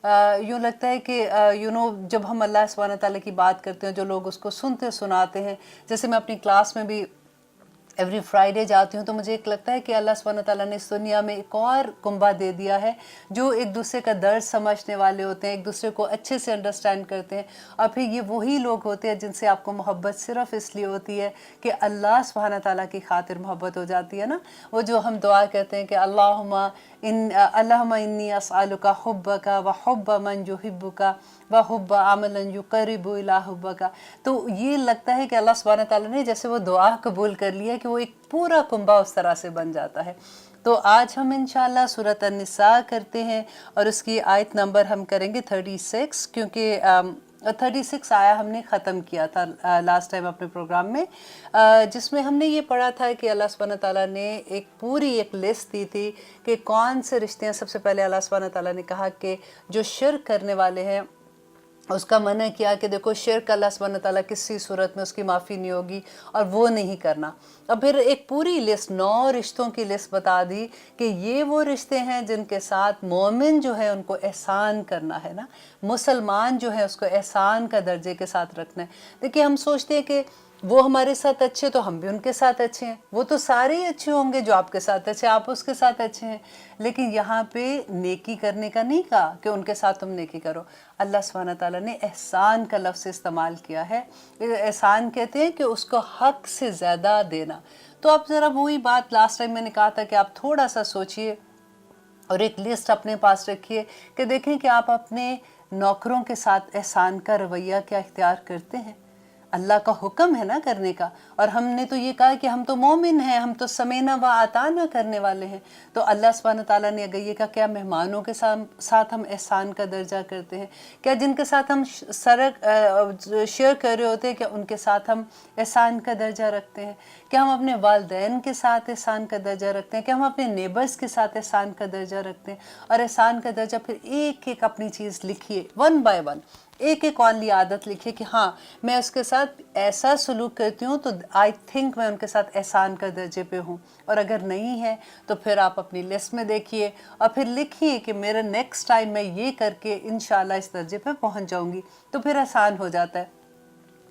यूँ लगता है कि जब हम अल्लाह सुब्हानहू तआला की बात करते हैं, जो लोग उसको सुनते सुनाते हैं, जैसे मैं अपनी क्लास में भी एवरी फ्राइडे जाती हूँ, तो मुझे एक लगता है कि अल्लाह सुब्हानहू तआला ने इस दुनिया में एक और कुंबा दे दिया है, जो एक दूसरे का दर्द समझने वाले होते हैं, एक दूसरे को अच्छे से अंडरस्टैंड करते हैं। और फिर ये वही लोग होते हैं जिनसे आपको मोहब्बत सिर्फ इसलिए होती है कि अल्लाह सुब्हानहू तआला की खातिर मोहब्बत हो जाती है ना। वो जो हम दुआ कहते हैं कि अल्लाहुम्मा इन्नी अस्अलुका हुब्बका व हुब्ब मन युहिब्बुका व हुब्ब अमलन युक़र्रिबु इला हुब्बका। तो ये लगता है कि अल्लाह सुब्हानहू तआला ने जैसे वो दुआ कबूल कर लिया कि वो एक पूरा कुंबा उस तरह से बन जाता है। तो आज हम इंशाअल्लाह सूरत अन-निसा करते हैं और उसकी आयत नंबर हम करेंगे 36, क्योंकि 36 आया हमने ख़त्म किया था लास्ट टाइम अपने प्रोग्राम में, जिसमें हमने ये पढ़ा था कि अल्लाह सुब्हानहू तआला ने एक पूरी एक लिस्ट दी थी कि कौन से रिश्ते हैं। सबसे पहले अल्लाह सुब्हानहू तआला ने कहा कि जो शिर्क करने वाले हैं उसका मना किया कि देखो शिर्क अल्लाह सुब्हानहू तआला किसी सूरत में उसकी माफ़ी नहीं होगी और वो नहीं करना। अब फिर एक पूरी लिस्ट 9 रिश्तों की लिस्ट बता दी कि ये वो रिश्ते हैं जिनके साथ मोमिन जो है उनको एहसान करना है ना, मुसलमान जो है उसको एहसान का दर्जे के साथ रखना है। देखिए हम सोचते हैं कि वो हमारे साथ अच्छे तो हम भी उनके साथ अच्छे हैं, वो तो सारे ही अच्छे होंगे, जो आपके साथ अच्छे आप उसके साथ अच्छे हैं। लेकिन यहाँ पे नेकी करने का नहीं कहा कि उनके साथ तुम नेकी करो। अल्लाह सुब्हानहू तआला ने एहसान का लफ्ज़ इस्तेमाल किया है। एहसान कहते हैं कि उसको हक से ज़्यादा देना। तो आप ज़रा वही बात लास्ट टाइम मैंने कहा था कि आप थोड़ा सा सोचिए और एक लिस्ट अपने पास रखिए कि देखें कि आप अपने नौकरों के साथ एहसान का रवैया क्या इख्तियार करते हैं। अल्लाह का हुक्म है ना करने का, और हमने तो ये कहा कि हम तो मोमिन हैं, हम तो समेना व आताना करने वाले हैं। तो अल्लाह सुब्हानहू तआला ने अगर ये कहा क्या मेहमानों के साथ हम एहसान का दर्जा करते हैं, क्या जिनके साथ हम शेयर कर रहे होते हैं क्या उनके साथ हम एहसान का दर्जा रखते हैं, क्या हम अपने वालिदैन के साथ एहसान का दर्जा रखते हैं, क्या हम अपने नेबर्स के साथ एहसान का दर्जा रखते हैं। और एहसान का दर्जा फिर एक एक अपनी चीज़ लिखिए, 1 बाय 1 एक एक ऑनली आदत लिखिए कि हाँ मैं उसके साथ ऐसा सलूक करती हूँ तो आई थिंक मैं उनके साथ एहसान का दर्जे पे हूँ। और अगर नहीं है तो फिर आप अपनी लिस्ट में देखिए और फिर लिखिए कि मेरा नेक्स्ट टाइम मैं ये करके इंशाल्लाह इस दर्जे पे पहुँच जाऊँगी। तो फिर आसान हो जाता है,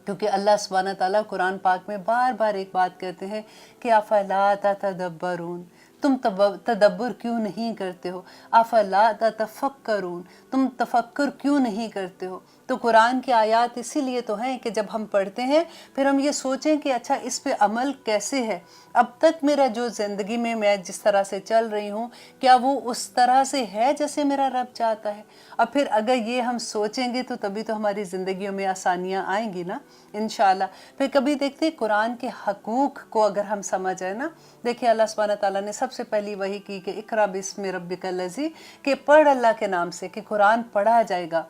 क्योंकि अल्लाह सुब्हानहू तआला कुरान पाक में बार बार एक बात कहते हैं कि अफला ततदब्बरून, तुम तदब्बर क्यों नहीं करते हो, अफला ततफक्करून, तुम तफक्कर क्यों नहीं करते हो। तो कुरान की आयत इसीलिए तो हैं कि जब हम पढ़ते हैं फिर हम ये सोचें कि अच्छा इस पे अमल कैसे है। अब तक मेरा जो ज़िंदगी में मैं जिस तरह से चल रही हूँ क्या वो उस तरह से है जैसे मेरा रब चाहता है। अब फिर अगर ये हम सोचेंगे तो तभी तो हमारी ज़िंदगियों में आसानियाँ आएंगी ना इंशाल्लाह। फिर कभी देखते कुरान के हकूक़ को अगर हम समझ आए ना, देखिए अल्लाह सुब्हानहू तआला ने सबसे पहली वही की कि इक़रा बिस्मि रब्बिकल लज़ी, कि पढ़ अल्लाह के नाम से, कि कुरान पढ़ा जाएगा।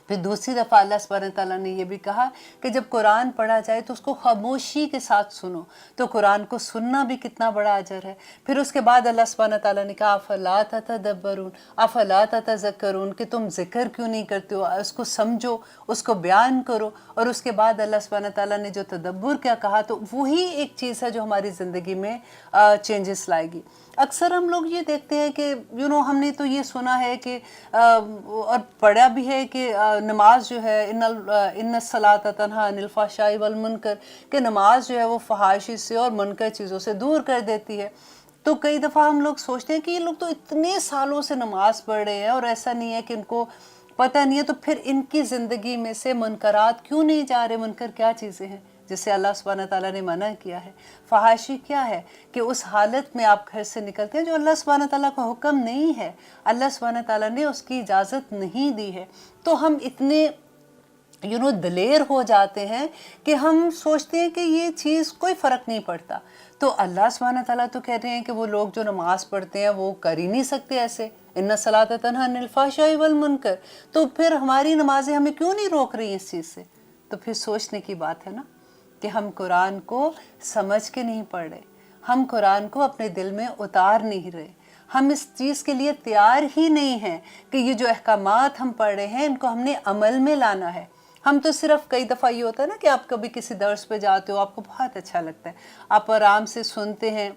फिर दूसरी दफ़ा अल्लाह सुब्हानहू तआला ने ये भी कहा कि जब कुरान पढ़ा जाए तो उसको खामोशी के साथ सुनो। तो कुरान को सुनना भी कितना बड़ा अजर है। फिर उसके बाद अल्लाह सुब्हानहू तआला ने कहा अफला ततदब्बरून अफला ततज़क्करून, कि तुम जिक्र क्यों नहीं करते हो, उसको समझो, उसको बयान करो। और उसके बाद अल्लाह सुब्हानहू तआला ने जो तदब्बुर क्या कहा, तो वही एक चीज़ है जो हमारी ज़िंदगी में चेंजेस लाएगी। अक्सर हम लोग ये देखते हैं कि हमने तो ये सुना है कि और पढ़ा भी है कि नमाज जो है इन्नस सलाता तन्हा अनिल फ़हशाई वल मुनकर, कि नमाज जो है वो फहाशी से और मुनकर चीज़ों से दूर कर देती है। तो कई दफ़ा हम लोग सोचते हैं कि ये लोग तो इतने सालों से नमाज पढ़ रहे हैं और ऐसा नहीं है कि इनको पता नहीं है, तो फिर इनकी ज़िंदगी में से मुनकरात क्यों नहीं जा रहे। मुनकर क्या चीज़ें हैं जिससे अल्लाह सुब्हानहू तआला ने मना किया है। फहाशी क्या है कि उस हालत में आप घर से निकलते हैं जो अल्लाह सुब्हानहू तआला का हुक्म नहीं है, अल्लाह सुब्हानहू तआला ने उसकी इजाज़त नहीं दी है। तो हम इतने दिलेर हो जाते हैं कि हम सोचते हैं कि ये चीज़ कोई फ़र्क नहीं पड़ता। तो अल्लाह सुब्हानहू तआला तो कह रहे हैं कि वो लोग जो नमाज़ पढ़ते हैं वो कर ही नहीं सकते ऐसे, इन्ना सलात तन्हा अनिल फ़हशाई वल मुनकर। तो फिर हमारी नमाज़ें हमें क्यों नहीं रोक रही इस चीज़ से। तो फिर सोचने की बात है ना कि हम कुरान को समझ के नहीं पढ़ रहे, हम कुरान को अपने दिल में उतार नहीं रहे, हम इस चीज़ के लिए तैयार ही नहीं हैं कि ये जो अहकामात हम पढ़ रहे हैं इनको हमने अमल में लाना है। हम तो सिर्फ कई दफ़ा ये होता है ना कि आप कभी किसी दर्स पे जाते हो, आपको बहुत अच्छा लगता है, आप आराम से सुनते हैं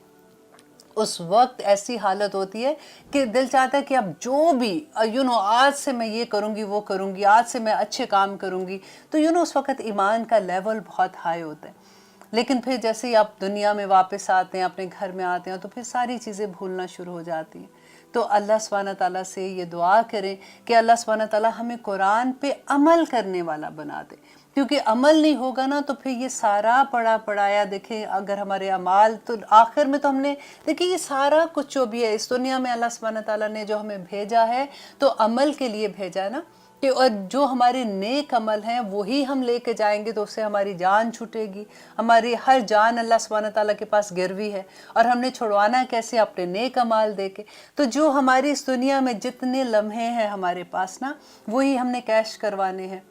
उस वक्त ऐसी हालत होती है कि दिल चाहता है कि अब जो भी आज से मैं ये करूँगी वो करूँगी, आज से मैं अच्छे काम करूँगी। तो उस वक्त ईमान का लेवल बहुत हाई होता है। लेकिन फिर जैसे ही आप दुनिया में वापस आते हैं, अपने घर में आते हैं, तो फिर सारी चीज़ें भूलना शुरू हो जाती हैं। तो अल्लाह सुब्हानहू तआला से ये दुआ करें कि अल्लाह सुब्हानहू तआला हमें कुरान पे अमल करने वाला बना दे, क्योंकि अमल नहीं होगा ना तो फिर ये सारा पढ़ा पढ़ाया, देखें अगर हमारे अमाल, तो आखिर में तो हमने, देखिए ये सारा कुछ जो भी है इस दुनिया में अल्लाह सुब्हानहू तआला ने जो हमें भेजा है तो अमल के लिए भेजा है ना, कि और जो हमारे नेक अमल हैं वही हम लेके जाएंगे तो उससे हमारी जान छूटेगी। हमारी हर जान अल्लाह सुब्हानहू तआला के पास गिरवी है, और हमने छुड़वाना कैसे? अपने नेक अमाल दे के। तो जो हमारी इस दुनिया में जितने लम्हे हैं हमारे पास ना, वही हमने कैश करवाने हैं।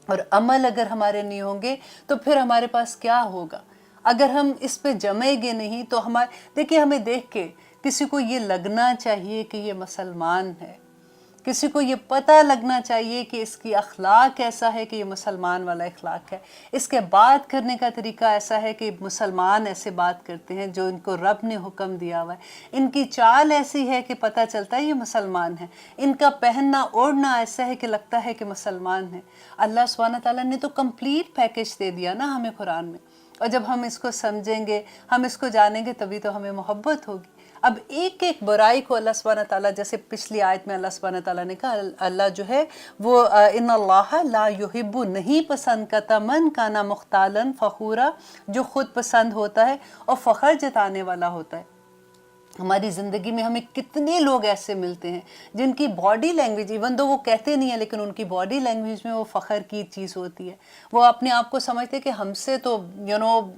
और अमल अगर हमारे नहीं होंगे तो फिर हमारे पास क्या होगा? अगर हम इस पे जमेंगे नहीं तो देखिए हमें देख के किसी को ये लगना चाहिए कि ये मुसलमान है, किसी को ये पता लगना चाहिए कि इसकी अखलाक ऐसा है कि ये मुसलमान वाला अखलाक है, इसके बात करने का तरीका ऐसा है कि मुसलमान ऐसे बात करते हैं जो इनको रब ने हुक्म दिया हुआ है, इनकी चाल ऐसी है कि पता चलता है ये मुसलमान है, इनका पहनना ओढ़ना ऐसा है कि लगता है कि मुसलमान है। अल्लाह सुब्हानहू तआला ने तो कंप्लीट पैकेज दे दिया ना हमें कुरान में, और जब हम इसको समझेंगे, हम इसको जानेंगे, तभी तो हमें मोहब्बत होगी। अब एक एक बुराई को अल्लाह सुब्हानहू तआला, जैसे पिछली आयत में अल्लाह सुब्हानहू तआला ने कहा, अल्लाह जो है वो इन्नल्लाह ला युहिब्बु, नहीं पसंद करता, मन काना मुख्तालन फखूरा, जो खुद पसंद होता है और फ़ख्र जताने वाला होता है। हमारी ज़िंदगी में हमें कितने लोग ऐसे मिलते हैं जिनकी बॉडी लैंग्वेज, इवन दो वो कहते नहीं है लेकिन उनकी बॉडी लैंग्वेज में वो फ़ख्र की चीज़ होती है। वो अपने आप को समझते कि हमसे तो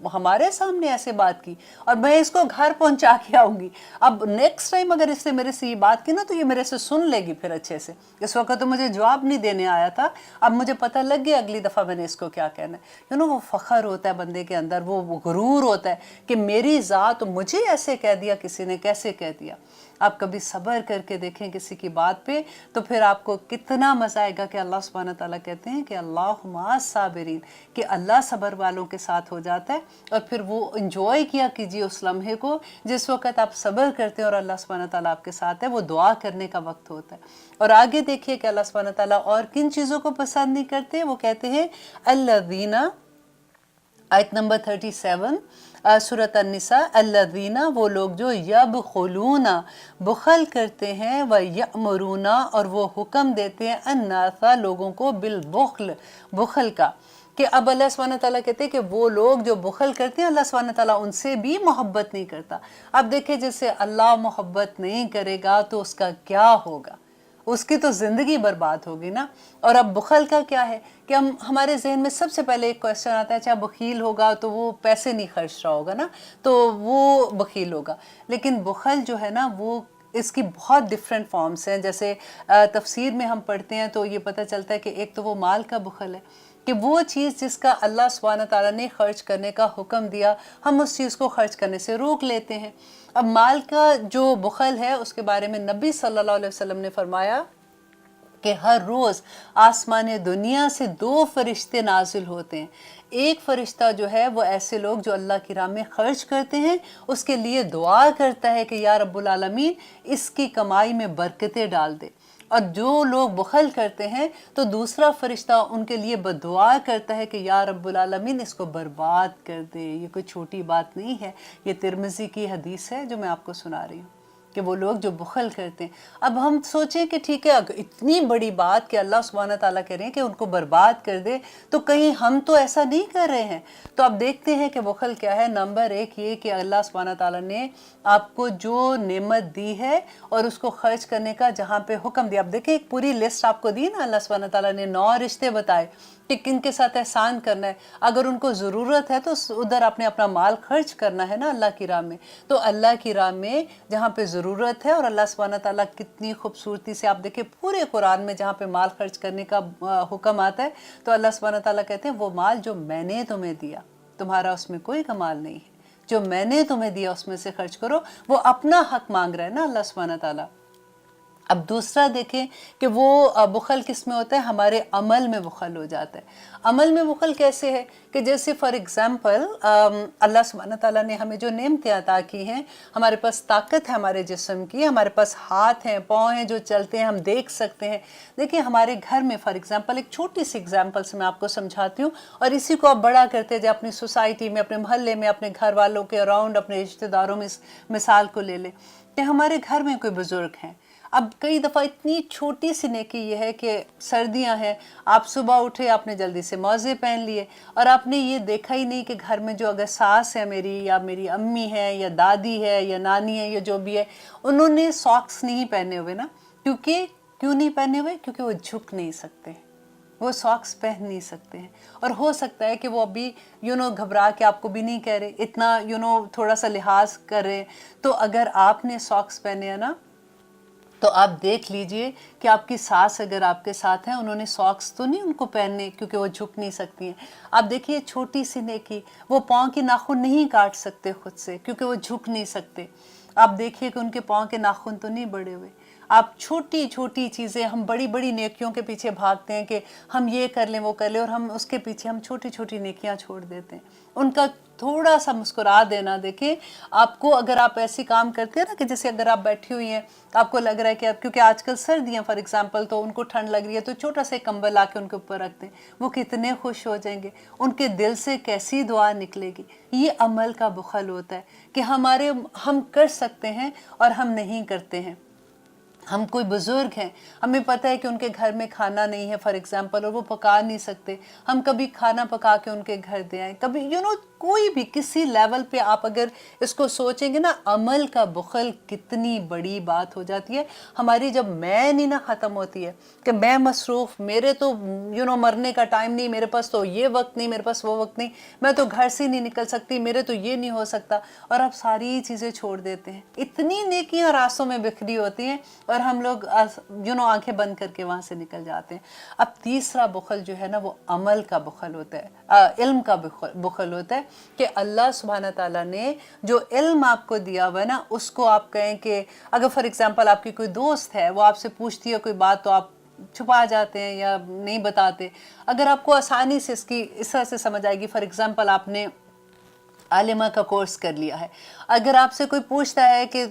हमारे सामने ऐसे बात की और मैं इसको घर पहुंचा के आऊँगी। अब नेक्स्ट टाइम अगर इसने मेरे से ये बात की ना तो ये मेरे से सुन लेगी फिर अच्छे से। इस वक्त तो मुझे जवाब नहीं देने आया था, अब मुझे पता लग गया अगली दफ़ा मैंने इसको क्या कहना है। वो फ़ख्र होता है बंदे के अंदर, वो गुरूर होता है कि मेरी ज़ात, मुझे ऐसे कह दिया किसी ने, कैसे कह दिया। आप कभी सब्र करके देखें किसी की बात पे, तो फिर आपको कितना मज़ा आएगा कि अल्लाह सुब्हानहू तआला कहते हैं कि अल्लाहु मअस साबिरीन, कि अल्लाह सब्र वालों के साथ हो जाता है। और फिर वो इंजॉय किया कीजिए उस लम्हे को जिस वक्त आप सब्र करते हैं और अल्लाह सुब्हानहू तआला आपके साथ है। वो दुआ करने का वक्त होता है। और आगे देखिए कि अल्लाह सुब्हानहू तआला और किन चीज़ों को पसंद नहीं करते। वो कहते हैं अल्लज़ीना, आयत नंबर 37 सूरत अन्निसा, अल्लज़ीना, वो लोग जो यबखुलूना, बुखल करते हैं, व यअमुरूना, और वो हुक्म देते हैं, अन्नासा, लोगों को, बिलबुख्ल, बुखल का। कि अब अल्लाह सुब्हानहू तआला कहते हैं कि वो लोग जो बुखल करते हैं अल्लाह सुब्हानहू तआला उनसे भी मोहब्बत नहीं करता। अब देखिए जैसे अल्लाह मोहब्बत नहीं करेगा तो उसका क्या होगा, उसकी तो ज़िंदगी बर्बाद होगी ना। और अब बुखल का क्या है कि हमारे जहन में सबसे पहले एक क्वेश्चन आता है, चाहे बखील होगा तो वो पैसे नहीं खर्च रहा होगा ना, तो वो बखील होगा। लेकिन बुखल जो है ना, वो इसकी बहुत डिफरेंट फॉर्म्स हैं। जैसे तफसीर में हम पढ़ते हैं तो ये पता चलता है कि एक तो वो माल का बुखल है कि वो चीज़ जिसका अल्लाह सुब्हानहू तआला ने खर्च करने का हुक्म दिया, हम उस चीज़ को खर्च करने से रोक लेते हैं। अब माल का जो बुखल है उसके बारे में नबी सल्लल्लाहु अलैहि वसल्लम ने फरमाया कि हर रोज़ आसमान दुनिया से 2 फरिश्ते नाजिल होते हैं। एक फ़रिश्ता जो है वो ऐसे लोग जो अल्लाह की राह में ख़र्च करते हैं उसके लिए दुआ करता है कि या रब्बुल आलमीन इसकी कमाई में बरकतें डाल दे। और जो लोग बुखल करते हैं तो दूसरा फरिश्ता उनके लिए बदुआ करता है कि या रब्बुल आलमीन इसको बर्बाद कर दे। ये कोई छोटी बात नहीं है, ये तिरमिज़ी की हदीस है जो मैं आपको सुना रही हूँ कि वो लोग जो बुखल करते हैं। अब हम सोचें कि ठीक है, इतनी बड़ी बात कि अल्लाह सुब्हानहू तआला कह रहे हैं कि उनको बर्बाद कर दे, तो कहीं हम तो ऐसा नहीं कर रहे हैं। तो अब देखते हैं कि बुखल क्या है। नंबर 1 ये कि अल्लाह सुब्हानहू तआला ने आपको जो नेमत दी है और उसको खर्च करने का जहाँ पे हुक्म दिया। अब देखिए एक पूरी लिस्ट आपको दी ना अल्लाह सुब्हानहू तआला ने, 9 रिश्ते बताए कि किन के साथ एहसान करना है। अगर उनको ज़रूरत है तो उधर आपने अपना माल खर्च करना है ना अल्लाह की राह में। तो अल्लाह की राह में जहाँ पे ज़रूरत है, और अल्लाह सुब्हानहू तआला कितनी खूबसूरती से, आप देखिए पूरे कुरान में जहाँ पे माल खर्च करने का हुक्म आता है तो अल्लाह सुब्हानहू तआला कहते हैं वो माल जो मैंने तुम्हें दिया, तुम्हारा उसमें कोई कमाल नहीं है, जो मैंने तुम्हें दिया उसमें से खर्च करो। वो अपना हक मांग रहा है ना अल्लाह सुब्हानहू तआला। اب دوسرا دیکھیں کہ وہ بخل کس میں ہوتا ہے؟ ہمارے عمل میں بخل ہو جاتا ہے. عمل میں بخل کیسے ہے؟ کہ جیسے فار ایگزامپل اللہ سبحانہ تعالیٰ نے ہمیں جو نعمتیں عطا کی ہیں، ہمارے پاس طاقت ہے ہمارے جسم کی، ہمارے پاس ہاتھ ہیں، پاؤں ہیں جو چلتے ہیں، ہم دیکھ سکتے ہیں. دیکھیں ہمارے گھر میں فار ایگزامپل، ایک چھوٹی سی ایگزامپل سے میں آپ کو سمجھاتی ہوں، اور اسی کو آپ بڑا کرتے جائیں اپنی سوسائٹی میں، اپنے محلے میں، اپنے گھر والوں کے اراؤنڈ، اپنے رشتہ داروں میں. اس مثال کو لے لیں کہ ہمارے گھر میں کوئی بزرگ ہیں. اب کئی دفعہ اتنی چھوٹی سی نیکی یہ ہے کہ سردیاں ہیں، آپ صبح اٹھے، آپ نے جلدی سے موزے پہن لیے، اور آپ نے یہ دیکھا ہی نہیں کہ گھر میں جو اگر ساس ہے میری، یا میری امی ہے، یا دادی ہے، یا نانی ہے، یا جو بھی ہے، انہوں نے ساکس نہیں پہنے ہوئے نا. کیوں نہیں پہنے ہوئے؟ کیونکہ وہ جھک نہیں سکتے، وہ ساکس پہن نہیں سکتے ہیں. اور ہو سکتا ہے کہ وہ ابھی گھبرا کے آپ کو بھی نہیں کہہ رہے، اتنا تھوڑا سا لحاظ کر رہے. تو اگر آپ نے ساکس پہنے ہیں نا، تو آپ دیکھ لیجئے کہ آپ کی ساس اگر آپ کے ساتھ ہیں، انہوں نے ساکس تو نہیں ان کو پہننے، کیونکہ وہ جھک نہیں سکتی ہیں. آپ دیکھیے چھوٹی سی نیکی، وہ پاؤں کے ناخن نہیں کاٹ سکتے خود سے کیونکہ وہ جھک نہیں سکتے. آپ دیکھیے کہ ان کے پاؤں کے ناخن تو نہیں بڑے ہوئے. آپ چھوٹی چھوٹی چیزیں، ہم بڑی بڑی نیکیوں کے پیچھے بھاگتے ہیں کہ ہم یہ کر لیں وہ کر لیں، اور ہم اس کے پیچھے ہم چھوٹی چھوٹی نیکیاں چھوڑ دیتے ہیں. ان کا تھوڑا سا مسکرا دینا. دیکھیں آپ کو، اگر آپ ایسی کام کرتے ہیں نا، کہ جیسے اگر آپ بیٹھی ہوئی ہیں، آپ کو لگ رہا ہے کہ کیونکہ آج کل سردیاں فار ایگزامپل، تو ان کو ٹھنڈ لگ رہی ہے، تو چھوٹا سا کمبل لا کے ان کے اوپر رکھتے ہیں، وہ کتنے خوش ہو جائیں گے، ان کے دل سے کیسی دعا نکلے گی. یہ عمل کا بخل ہوتا ہے کہ ہم کر سکتے ہیں اور ہم نہیں کرتے ہیں. ہم کوئی بزرگ ہیں، ہمیں پتہ ہے کہ ان کے گھر میں کھانا نہیں ہے فار ایگزامپل، اور وہ پکا نہیں سکتے، ہم کبھی کھانا پکا کے ان کے گھر دے آئیں. کبھی کوئی بھی کسی لیول پہ آپ اگر اس کو سوچیں گے نا، عمل کا بخل کتنی بڑی بات ہو جاتی ہے. ہماری جب میں نہیں نا ختم ہوتی ہے کہ میں مصروف، میرے تو مرنے کا ٹائم نہیں، میرے پاس تو یہ وقت نہیں، میرے پاس وہ وقت نہیں، میں تو گھر سے نہیں نکل سکتی، میرے تو یہ نہیں ہو سکتا، اور آپ ساری چیزیں چھوڑ دیتے ہیں. اتنی نیکیاں راستوں میں بکھری ہوتی ہیں، اور ہم لوگ آنکھیں بند کر کے وہاں سے نکل جاتے ہیں. اب تیسرا بخل جو ہے نا، وہ عمل کا بخل ہوتا ہے، علم کا بخل ہوتا ہے کہ اللہ سبحانہ تعالیٰ نے جو علم آپ کو دیا ہوا ہے نا، اس کو آپ کہیں کہ اگر فار ایگزامپل آپ کی کوئی دوست ہے، وہ آپ سے پوچھتی ہے کوئی بات، تو آپ چھپا جاتے ہیں یا نہیں بتاتے. اگر آپ کو آسانی سے اس طرح سے سمجھ آئے گی، فار ایگزامپل آپ نے عالمہ کا کورس کر لیا ہے، اگر آپ سے کوئی پوچھتا ہے کہ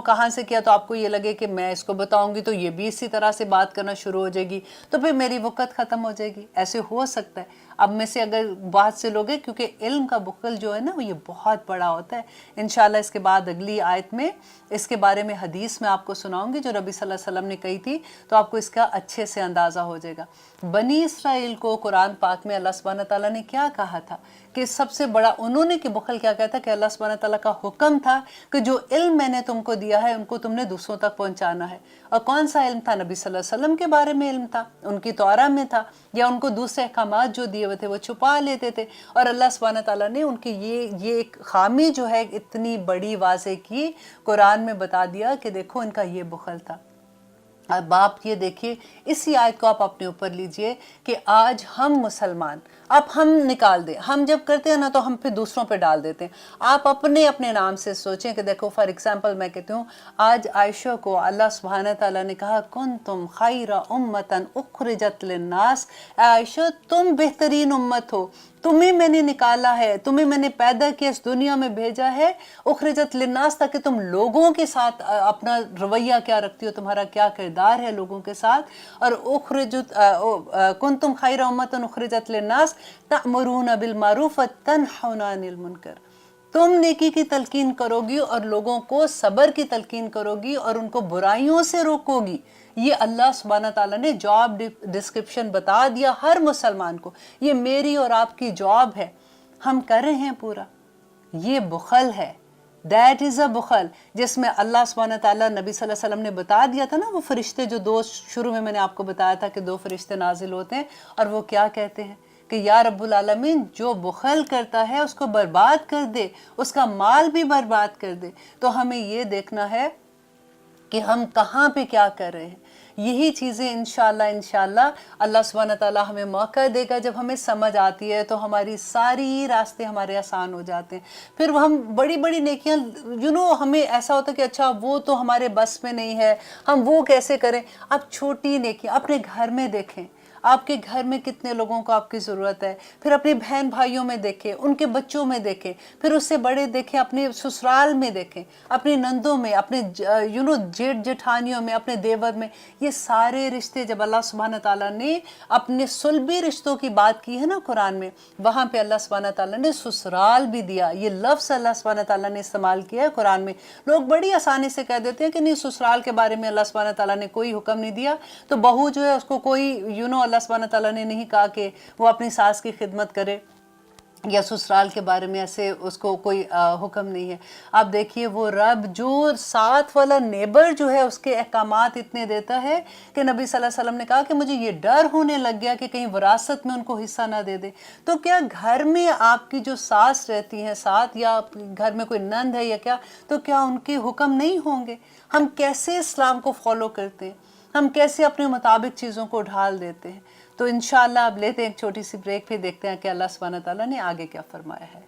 کہاں سے کیا، تو آپ کو یہ لگے کہ میں اس کو بتاؤں گی تو یہ بھی اسی طرح سے بات کرنا شروع ہو جائے گی، تو پھر میری وقت ختم ہو جائے گی. ایسے ہو سکتا ہے. اب میں سے اگر بات سے لوگ ہیں، کیونکہ علم کا بخل جو ہے نا، وہ یہ بہت بڑا ہوتا ہے. انشاءاللہ اس کے بعد اگلی آیت میں اس کے بارے میں حدیث میں آپ کو سناؤں گی جو نبی صلی اللہ علیہ وسلم نے کہی تھی، تو آپ کو اس کا اچھے سے اندازہ ہو جائے گا. بنی اسرائیل کو قرآن پاک میں اللہ سبحانہ تعالیٰ نے کیا کہا تھا کہ سب سے بڑا انہوں نے کہ بخل کیا کہتا کہ اللہ سبحانہ تعالیٰ کا حکم تھا کہ جو علم میں نے تم کو دیا ہے، ان کو تم نے دوسروں تک پہنچانا ہے. اور کون سا علم تھا؟ نبی صلی اللہ علیہ وسلم کے بارے میں علم تھا، ان کی توراہ میں تھا، یا ان کو دوسرے احکامات جو دیے ہوئے تھے وہ چھپا لیتے تھے. اور اللہ سبحانہ تعالیٰ نے ان کی یہ ایک خامی جو ہے اتنی بڑی واضح کی، قرآن میں بتا دیا کہ دیکھو ان کا یہ بخل تھا. اب آپ یہ دیکھیے، اسی آیت کو آپ اپنے اوپر لیجئے کہ آج ہم مسلمان، اب ہم نکال دیں، ہم جب کرتے ہیں نا تو ہم پھر دوسروں پہ ڈال دیتے ہیں. آپ اپنے نام سے سوچیں کہ دیکھو فار ایگزامپل میں کہتی ہوں، آج عائشہ کو اللہ سبحانہ تعالیٰ نے کہا کنتم خیر امتن اخرجت للناس، عائشہ تم بہترین امت ہو، تمہیں میں نے نکالا ہے، تمہیں میں نے پیدا کیا، اس دنیا میں بھیجا ہے، اخرجت للناس، تاکہ تم لوگوں کے ساتھ اپنا رویہ کیا رکھتی ہو، تمہارا کیا کردار ہے لوگوں کے ساتھ. اور کنتم خیر امۃ اخرجت للناس تأمرون بالمعروف وتنہون عن المنکر، تم نیکی کی تلقین کرو گی اور لوگوں کو صبر کی تلقین کرو گی اور ان کو برائیوں سے روکو گی. یہ اللہ سبحانہ تعالیٰ نے جاب ڈسکرپشن بتا دیا ہر مسلمان کو، یہ میری اور آپ کی جاب ہے، ہم کر رہے ہیں پورا. یہ بخل ہے، دیٹ از اے بخل، جس میں اللہ سبحانہ تعالیٰ نبی صلی اللہ علیہ وسلم نے بتا دیا تھا نا، وہ فرشتے جو دو شروع میں نے آپ کو بتایا تھا کہ 2 فرشتے نازل ہوتے ہیں، اور وہ کیا کہتے ہیں کہ یا رب العالمین، جو بخل کرتا ہے اس کو برباد کر دے، اس کا مال بھی برباد کر دے. تو ہمیں یہ دیکھنا ہے کہ ہم کہاں پہ کیا کر رہے ہیں. यही चीज़ें इंशाल्लाह अल्लाह सुब्हानहू तआला हमें मौका देगा, जब हमें समझ आती है तो हमारी सारी रास्ते हमारे आसान हो जाते हैं। फिर हम बड़ी बड़ी नेकियां हमें ऐसा होता है कि अच्छा वो तो हमारे बस में नहीं है, हम वो कैसे करें। आप छोटी नेकियां अपने घर में देखें, आपके घर में कितने लोगों को आपकी ज़रूरत है, फिर अपने बहन भाइयों में देखें, उनके बच्चों में देखें, फिर उससे बड़े देखें अपने ससुराल में देखें, अपनी नंदों में, अपने जेठ जेठानियों में, अपने देवर में। ये सारे रिश्ते जब अल्लाह सुब्हानहू तआला ने अपने सुलभी रिश्तों की बात की है ना कुरान में, वहाँ पे अल्लाह सुब्हानहू तआला ने ससुराल भी दिया। ये लफ्ज़ अल्लाह सुब्हानहू तआला ने इस्तेमाल किया है कुरान में। लोग बड़ी आसानी से कह देते हैं कि नहीं, ससुराल के बारे में अल्लाह सुब्हानहू तआला ने कोई हुक्म नहीं दिया, तो बहू जो है उसको कोई अल्लाह सुब्हानहू तआला ने नहीं कहा कि वो अपनी सास की खिदमत करे, या ससुराल के बारे में ऐसे उसको कोई हुक्म नहीं है। आप देखिए वो रब जो साथ वाला नेबर जो है उसके अहकामात इतने देता है कि नबी सल्लल्लाहु अलैहि वसल्लम ने कहा कि मुझे ये डर होने लग गया कि कहीं विरासत में उनको हिस्सा ना दे दे। तो क्या घर में आपकी जो सास रहती हैं साथ, या घर में कोई नंद है या क्या, तो क्या उनके हुक्म नहीं होंगे? हम कैसे इस्लाम को फॉलो करते हैं, हम कैसे अपने मुताबिक चीज़ों को ढाल देते हैं। तो इंशाअल्लाह अब लेते हैं एक छोटी सी ब्रेक, फिर देखते हैं कि अल्लाह सुब्हानहू तआला ने आगे क्या फरमाया है।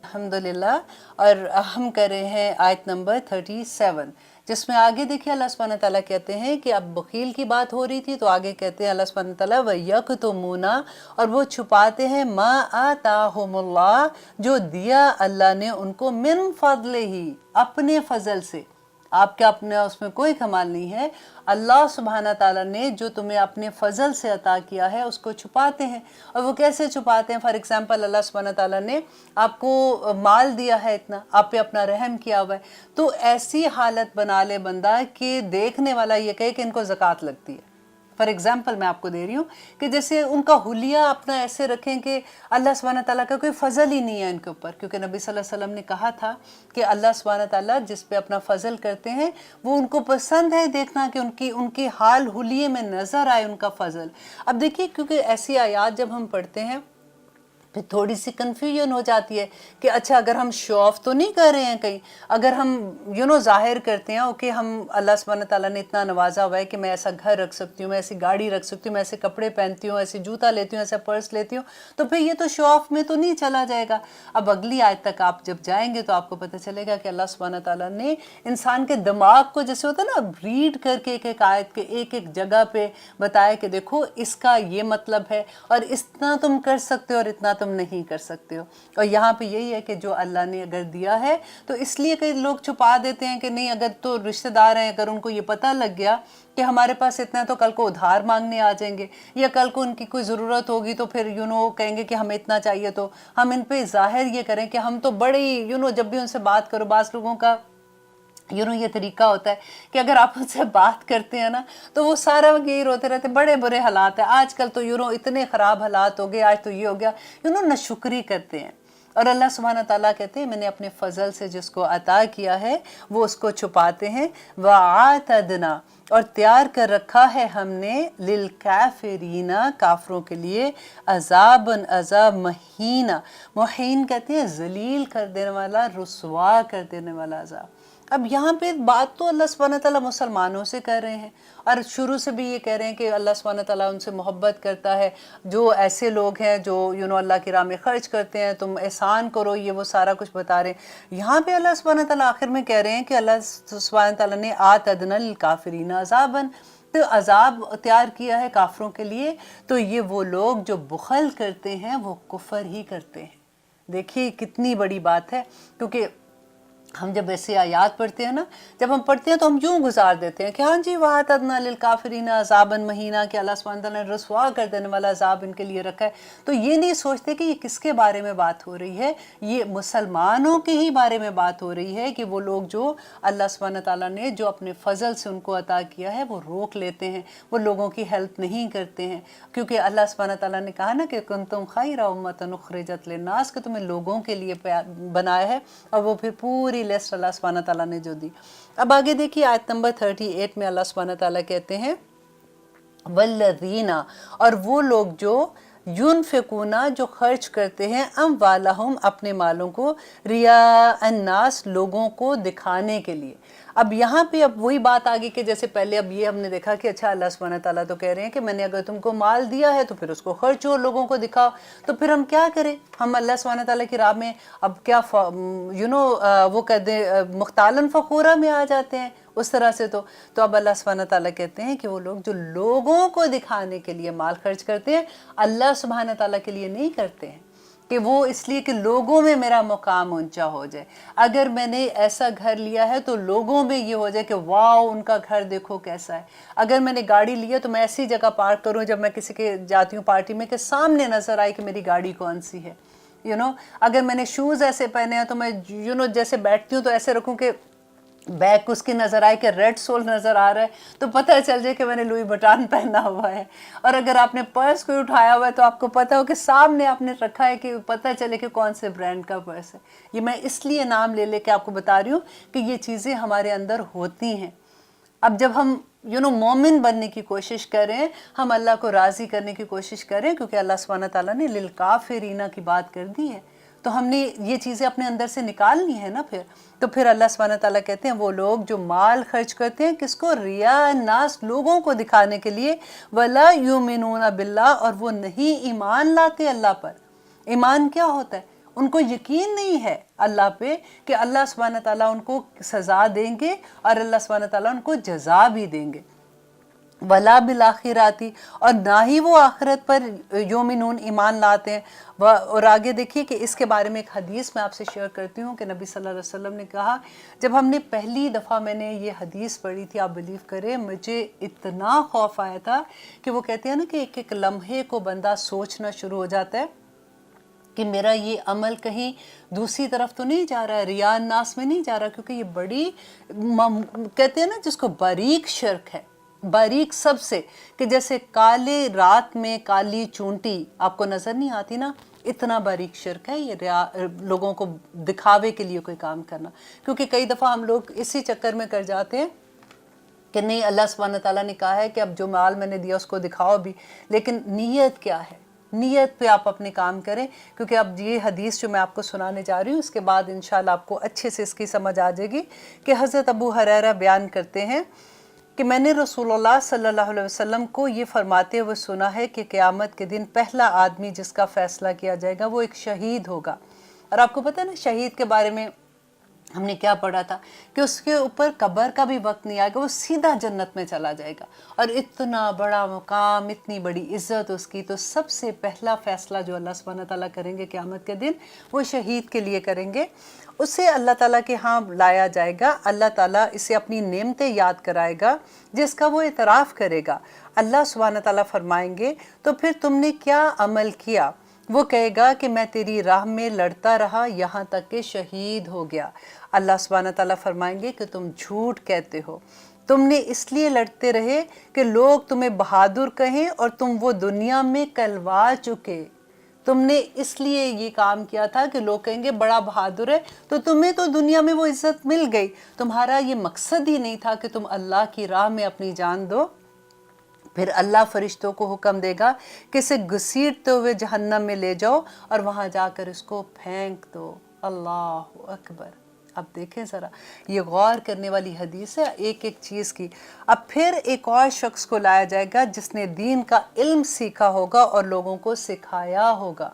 अल्हम्दुलिल्लाह। और हम कर रहे हैं आयत नंबर 37, जिसमें आगे देखिए अल्लाह सुब्हानहू तआला कहते हैं कि अब बखील की बात हो रही थी, तो आगे कहते हैं अल्लाह सुब्हानहू तआला वयक्तुमूना, और वो छुपाते हैं मा आताहुमुल्लाह, जो दिया अल्लाह ने उनको, मिन फज़लिही, अपने फजल से। आपका अपने उसमें कोई कमाल नहीं है, अल्लाह सुब्हानहू तआला ने जो तुम्हें अपने फजल से अता किया है उसको छुपाते हैं। और वो कैसे छुपाते हैं? फॉर एग्जांपल अल्लाह सुब्हानहू तआला ने आपको माल दिया है इतना, आप पे अपना रहम किया हुआ है, तो ऐसी हालत बना ले बंदा कि देखने वाला ये कहे कि इनको ज़कात लगती है। फॉर एग्जाम्पल मैं आपको दे रही हूँ कि जैसे उनका हुलिया अपना ऐसे रखें कि अल्लाह सुब्हानहू तआला का कोई फजल ही नहीं है इनके ऊपर, क्योंकि नबी सल्लल्लाहु अलैहि वसल्लम ने कहा था कि अल्लाह सुब्हानहू तआला जिस पे अपना फजल करते हैं वो उनको पसंद है देखना कि उनकी हाल हुलिये में नज़र आए उनका फजल। अब देखिए, क्योंकि ऐसी आयात जब हम पढ़ते हैं फिर थोड़ी सी कन्फ्यूजन हो जाती है कि अच्छा अगर हम शो ऑफ तो नहीं कर रहे हैं कहीं, अगर हम ज़ाहिर करते हैं ओके हम अल्लाह सुब्हानहू तआला ने इतना नवाजा हुआ है कि मैं ऐसा घर रख सकती हूँ, मैं ऐसी गाड़ी रख सकती हूँ, मैं ऐसे कपड़े पहनती हूँ, ऐसे जूता लेती हूँ, ऐसा पर्स लेती हूँ, तो फिर ये तो शो ऑफ में तो नहीं चला जाएगा। अब अगली आयत तक आप जब जाएंगे तो आपको पता चलेगा कि अल्लाह सुब्हानहू तआला ने इंसान के दिमाग को, जैसे होता है ना, रीड करके एक एक आयत के एक एक जगह पे बताया कि देखो इसका ये मतलब है, और इतना तुम कर सकते हो और इतना तुम नहीं कर सकते हो। और यहाँ पे यही है कि जो अल्लाह ने अगर दिया है तो इसलिए कई लोग छुपा देते हैं कि नहीं, अगर तो रिश्तेदार हैं, अगर उनको ये पता लग गया कि हमारे पास इतना है तो कल को उधार मांगने आ जाएंगे, या कल को उनकी कोई ज़रूरत होगी तो फिर कहेंगे कि हमें इतना चाहिए, तो हम इन पे ज़ाहिर ये करें कि हम तो बड़ी जब भी उनसे बात करो, बाज़ लोगों का ये तरीका होता है कि अगर आप उनसे बात करते हैं ना तो वो सारा वक्त यही रोते रहते, बड़े बुरे हालात है आजकल तो इतने ख़राब हालात हो गए, आज तो ये हो गया, नाशुक्री करते हैं। और अल्लाह सुब्हानहू तआला कहते हैं मैंने अपने फजल से जिसको अता किया है वो उसको छुपाते हैं। वआतदना, और तैयार कर रखा है हमने, लिल काफिरीना, काफरों के लिए, अजाबन, अजाब, महीना, मुहीन कहते हैं जलील कर देने वाला, रुसवा कर देने वाला अजाब। अब यहाँ पे बात तो अल्लाह सुब्हानहू तआला मुसलमानों से कर रहे हैं, और शुरू से भी ये कह रहे हैं कि अल्लाह सुब्हानहू तआला उनसे मोहब्बत करता है, जो ऐसे लोग हैं जो अल्लाह की राह में खर्च करते हैं, तुम एहसान करो, ये वो सारा कुछ बता रहे हैं। यहाँ पे अल्लाह सुब्हानहू तआला आखिर में कह रहे हैं कि अल्लाह सुब्हानहू तआला ने आतदना लिल काफिरीना अज़ाबन, तो अजाब तैयार किया है काफरों के लिए। तो ये वो लोग जो बुखल करते हैं वो कुफर ही करते हैं। देखिए कितनी बड़ी बात है, क्योंकि हम जब ऐसे आयात पढ़ते हैं ना, जब हम पढ़ते हैं तो हम यूँ गुजार देते हैं कि हाँ जी वअतदना लिल काफिरीना अज़ाबन महीना, कि अल्लाह सुब्हानहू तआला ने रसवा कर देने वाला अज़ाब इनके लिए रखा है। तो ये नहीं सोचते कि ये किसके बारे में बात हो रही है, ये मुसलमानों के ही बारे में बात हो रही है कि वो लोग जो अल्लाह सुब्हानहू तआला ने जो अपने फजल से उनको अता किया है वो रोक लेते हैं, वो लोगों की हेल्प नहीं करते हैं। क्योंकि अल्लाह सुब्हानहू तआला ने कहा ना कि कुंतुम खैरा उम्मतन उखरिजत लिन्नास, कि तुम्हें लोगों के लिए बनाया है, और वो फिर पूरी लिस्ट अल्लाह सुब्हानहू तआला ने जो दी। अब आगे देखिए आयत नंबर 38 में अल्लाह सुब्हानहू तआला कहते हैं वल्लज़ीना, और वो लोग जो युनफिकूना जो खर्च करते हैं अमवालहुम अपने मालों को रिया अन्नास लोगों को दिखाने के लिए। अब यहाँ पे अब वही बात आ गई कि जैसे पहले अब ये हमने देखा कि अच्छा अल्लाह सुब्हानहू तआला तो कह रहे हैं कि मैंने अगर तुमको माल दिया है तो फिर उसको खर्चो और लोगों को दिखाओ, तो फिर हम क्या करें, हम अल्लाह सुब्हानहू तआला की राह में अब क्या वो कह दें मुख्तालन फ़खूरा में आ जाते हैं उस तरह से। तो अब अल्लाह सुब्हानहू तआला कहते हैं कि वो लोग जो लोगों को दिखाने के लिए माल खर्च करते हैं अल्लाह सुब्हानहू तआला के लिए नहीं करते हैं कि वो इसलिए कि लोगों में मेरा मुकाम ऊंचा हो जाए। अगर मैंने ऐसा घर लिया है तो लोगों में ये हो जाए कि वाह उनका घर देखो कैसा है। अगर मैंने गाड़ी लिया तो मैं ऐसी जगह पार्क करूं जब मैं किसी के जाती हूँ पार्टी में कि सामने नजर आए कि मेरी गाड़ी कौन सी है। अगर मैंने शूज़ ऐसे पहने हैं तो मैं जैसे बैठती हूँ तो ऐसे रखूँ कि बैग उसकी नज़र आए कि रेड सोल नज़र आ रहा है तो पता चल जाए कि मैंने लुई बटान पहना हुआ है। और अगर आपने पर्स कोई उठाया हुआ है तो आपको पता हो कि सामने आपने रखा है कि पता चले कि कौन से ब्रांड का पर्स है। ये मैं इसलिए नाम ले लेके आपको बता रही हूँ कि ये चीज़ें हमारे अंदर होती हैं। अब जब हम मोमिन बनने की कोशिश करें, हम अल्लाह को राज़ी करने की कोशिश करें, क्योंकि अल्लाह सुब्हानहू तआला ने लिल काफिरीना की बात कर दी है, तो हमने ये चीज़ें अपने अंदर से निकालनी है ना। फिर अल्लाह सुब्हानहू तआला कहते हैं वो लोग जो माल खर्च करते हैं किसको, रिया नास लोगों को दिखाने के लिए, वला युमिनूना बिल्लाह और वो नहीं ईमान लाते अल्लाह पर। ईमान क्या होता है, उनको यकीन नहीं है अल्लाह पे कि अल्लाह सुब्हानहू तआला उनको सज़ा देंगे और अल्लाह सुब्हानहू तआला उनको जज़ा भी देंगे। वला बिल आखिराती और ना ही वो आखिरत पर योमिनून ईमान लाते हैं। और आगे देखिए कि इसके बारे में एक हदीस मैं आपसे शेयर करती हूँ कि नबी सल्लल्लाहु अलैहि वसल्लम ने कहा, जब हमने पहली दफ़ा मैंने ये हदीस पढ़ी थी, आप बिलीव करें मुझे इतना खौफ आया था कि वो कहते हैं ना कि एक एक लम्हे को बंदा सोचना शुरू हो जाता है कि मेरा ये अमल कहीं दूसरी तरफ तो नहीं जा रहा है, रिया नास में नहीं जा रहा, क्योंकि ये बड़ी कहते हैं ना जिसको बारीक शिर्क है, बारीक सबसे, कि जैसे काले रात में काली चूंटी आपको नज़र नहीं आती ना, इतना बारीक शिर्क है ये लोगों को दिखावे के लिए कोई काम करना। क्योंकि कई दफ़ा हम लोग इसी चक्कर में कर जाते हैं कि नहीं अल्लाह सुब्हानहू तआला ने कहा है कि अब जो माल मैंने दिया उसको दिखाओ भी, लेकिन नीयत क्या है, नीयत पे आप अपने काम करें। क्योंकि अब ये हदीस जो मैं आपको सुनाने जा रही हूँ उसके बाद इंशाल्लाह आपको अच्छे से इसकी समझ आ जाएगी कि हज़रत अबू हुरैरा बयान करते हैं कि मैंने रसूलुल्लाह सल्लल्लाहु अलैहि वसल्लम को ये फरमाते हुए सुना है कि क़यामत के दिन पहला आदमी जिसका फ़ैसला किया जाएगा वो एक शहीद होगा। और आपको पता है ना शहीद के बारे में हमने क्या पढ़ा था कि उसके ऊपर कब्र का भी वक्त नहीं आएगा, वो सीधा जन्नत में चला जाएगा। और इतना बड़ा मुकाम, इतनी बड़ी इज़्ज़त उसकी, तो सबसे पहला फ़ैसला जो अल्लाह सुब्हानहू तआला करेंगे क़यामत के दिन वो शहीद के लिए करेंगे। उसे अल्लाह ताला के यहाँ लाया जाएगा, अल्लाह ताला इसे अपनी नेमतें याद कराएगा जिसका वो इतराफ़ करेगा। अल्लाह सुब्हानहू तआला फरमाएंगे तो फिर तुमने क्या अमल किया, वो कहेगा कि मैं तेरी राह में लड़ता रहा यहाँ तक कि शहीद हो गया। अल्लाह सुब्हानहू तआला फरमाएंगे कि तुम झूठ कहते हो, तुमने इसलिए लड़ते रहे कि लोग तुम्हें बहादुर कहें और तुम वो दुनिया में कहलवा चुके। तुमने इसलिए ये काम किया था कि लोग कहेंगे बड़ा बहादुर है, तो तुम्हें तो दुनिया में वो इज़्ज़त मिल गई, तुम्हारा ये मकसद ही नहीं था कि तुम अल्लाह की राह में अपनी जान दो। फिर अल्लाह फरिश्तों को हुक्म देगा कि इसे घसीटते हुए जहन्नम में ले जाओ और वहाँ जाकर इसको फेंक दो। अल्लाह अकबर। अब देखें ज़रा, ये गौर करने वाली हदीस है एक एक चीज़ की। अब फिर एक और शख्स को लाया जाएगा जिसने दीन का इल्म सीखा होगा और लोगों को सिखाया होगा,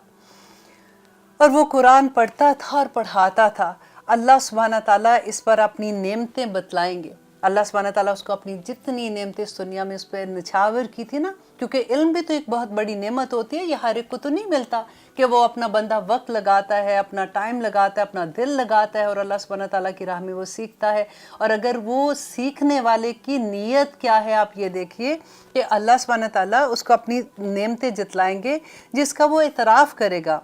और वो कुरान पढ़ता था और पढ़ाता था। अल्लाह सुब्हानहू तआला इस पर अपनी नेमतें बतलाएंगे। अल्लाह सुब्हानहू तआला उसको अपनी जितनी नेमतें इस दुनिया में उस पर निछावर की थी ना, क्योंकि इल्म भी तो एक बहुत बड़ी नेमत होती है, ये हर एक को तो नहीं मिलता कि वो अपना बंदा वक्त लगाता है, अपना टाइम लगाता है, अपना दिल लगाता है और अल्लाह सुब्हानहू तआला की राह में वो सीखता है। और अगर वो सीखने वाले की नीयत क्या है, आप ये देखिए कि अल्लाह सुब्हानहू तआला उसको अपनी नेमतें जतलाएंगे जिसका वो इतराफ़ करेगा।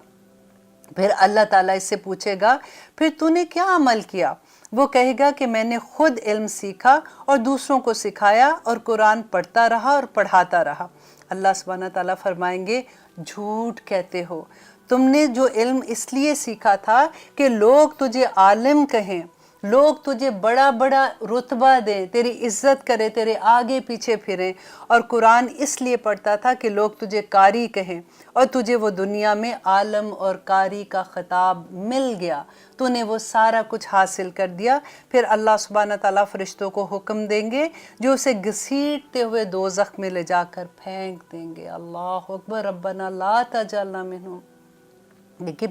फिर अल्लाह ताला इससे पूछेगा फिर तूने क्या अमल किया, वो कहेगा कि मैंने खुद इल्म सीखा और दूसरों को सिखाया और कुरान पढ़ता रहा और पढ़ाता रहा। अल्लाह सुब्हानहू तआला फरमाएंगे झूठ कहते हो, तुमने जो इल्म इसलिए सीखा था कि लोग तुझे आलिम कहें, لوگ تجھے بڑا بڑا رتبہ دیں، تیری عزت کرے، تیرے آگے پیچھے پھریں، اور قرآن اس لیے پڑھتا تھا کہ لوگ تجھے قاری کہیں، اور تجھے وہ دنیا میں عالم اور قاری کا خطاب مل گیا، تو نے وہ سارا کچھ حاصل کر دیا۔ پھر اللہ سبحانہ تعالیٰ فرشتوں کو حکم دیں گے جو اسے گھسیٹتے ہوئے دوزخ میں لے جا کر پھینک دیں گے۔ اللہ اکبر، ربنا لا تجعلنا منہم۔ دیکھیے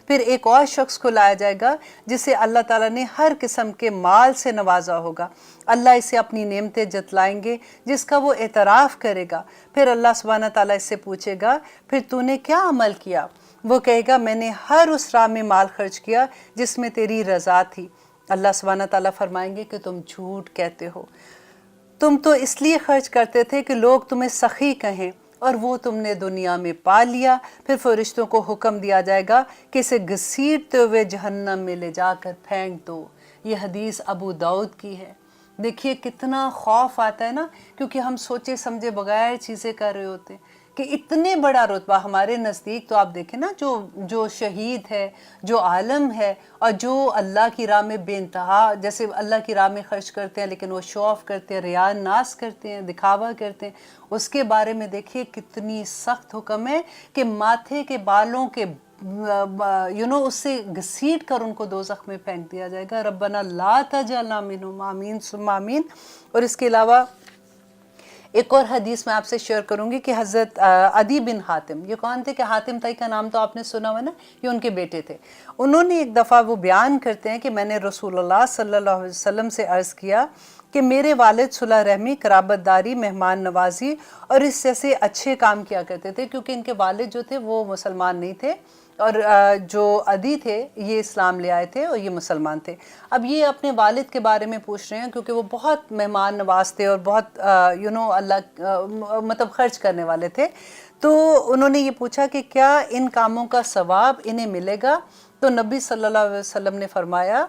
پھر ایک اور شخص کو لایا جائے گا جسے اللہ تعالیٰ نے ہر قسم کے مال سے نوازا ہوگا، اللہ اسے اپنی نعمتیں جتلائیں گے جس کا وہ اعتراف کرے گا۔ پھر اللہ سبحانہ تعالیٰ اس سے پوچھے گا پھر تو نے کیا عمل کیا؟ وہ کہے گا میں نے ہر اس راہ میں مال خرچ کیا جس میں تیری رضا تھی۔ اللہ سبحانہ تعالیٰ فرمائیں گے کہ تم جھوٹ کہتے ہو، تم تو اس لیے خرچ کرتے تھے کہ لوگ تمہیں سخی کہیں، اور وہ تم نے دنیا میں پا لیا۔ پھر فرشتوں کو حکم دیا جائے گا کہ اسے گھسیٹتے ہوئے جہنم میں لے جا کر پھینک دو۔ یہ حدیث ابو داؤد کی ہے۔ دیکھیے کتنا خوف آتا ہے نا، کیونکہ ہم سوچے سمجھے بغیر چیزیں کر رہے ہوتے ہیں کہ اتنے بڑا رتبہ ہمارے نزدیک۔ تو آپ دیکھیں نا جو شہید ہے، جو عالم ہے، اور جو اللہ کی راہ میں بے انتہا، جیسے اللہ کی راہ میں خرچ کرتے ہیں لیکن وہ شو آف کرتے ہیں، ریاء ناز کرتے ہیں، دکھاوا کرتے ہیں، اس کے بارے میں دیکھیے کتنی سخت حکم ہے کہ ماتھے کے بالوں کے اس سے گھسیٹ کر ان کو دوزخ میں پھینک دیا جائے گا۔ ربنا لا تجعلنا منہم، آمین ثم آمین۔ اور اس کے علاوہ ایک اور حدیث میں آپ سے شیئر کروں گی کہ حضرت عدی بن حاتم، یہ کون تھے کہ حاتم تائی کا نام تو آپ نے سنا ہوا نا، یہ ان کے بیٹے تھے۔ انہوں نے ایک دفعہ وہ بیان کرتے ہیں کہ میں نے رسول اللہ صلی اللہ علیہ وسلم سے عرض کیا کہ میرے والد صلح رحمی، قرابت داری، مہمان نوازی اور اس جیسے اچھے کام کیا کرتے تھے، کیونکہ ان کے والد جو تھے وہ مسلمان نہیں تھے، اور جو عدی تھے یہ اسلام لے آئے تھے اور یہ مسلمان تھے۔ اب یہ اپنے والد کے بارے میں پوچھ رہے ہیں کیونکہ وہ بہت مہمان نواز تھے اور بہت اللہ مطلب خرچ کرنے والے تھے۔ تو انہوں نے یہ پوچھا کہ کیا ان کاموں کا ثواب انہیں ملے گا؟ تو نبی صلی اللہ علیہ وسلم نے فرمایا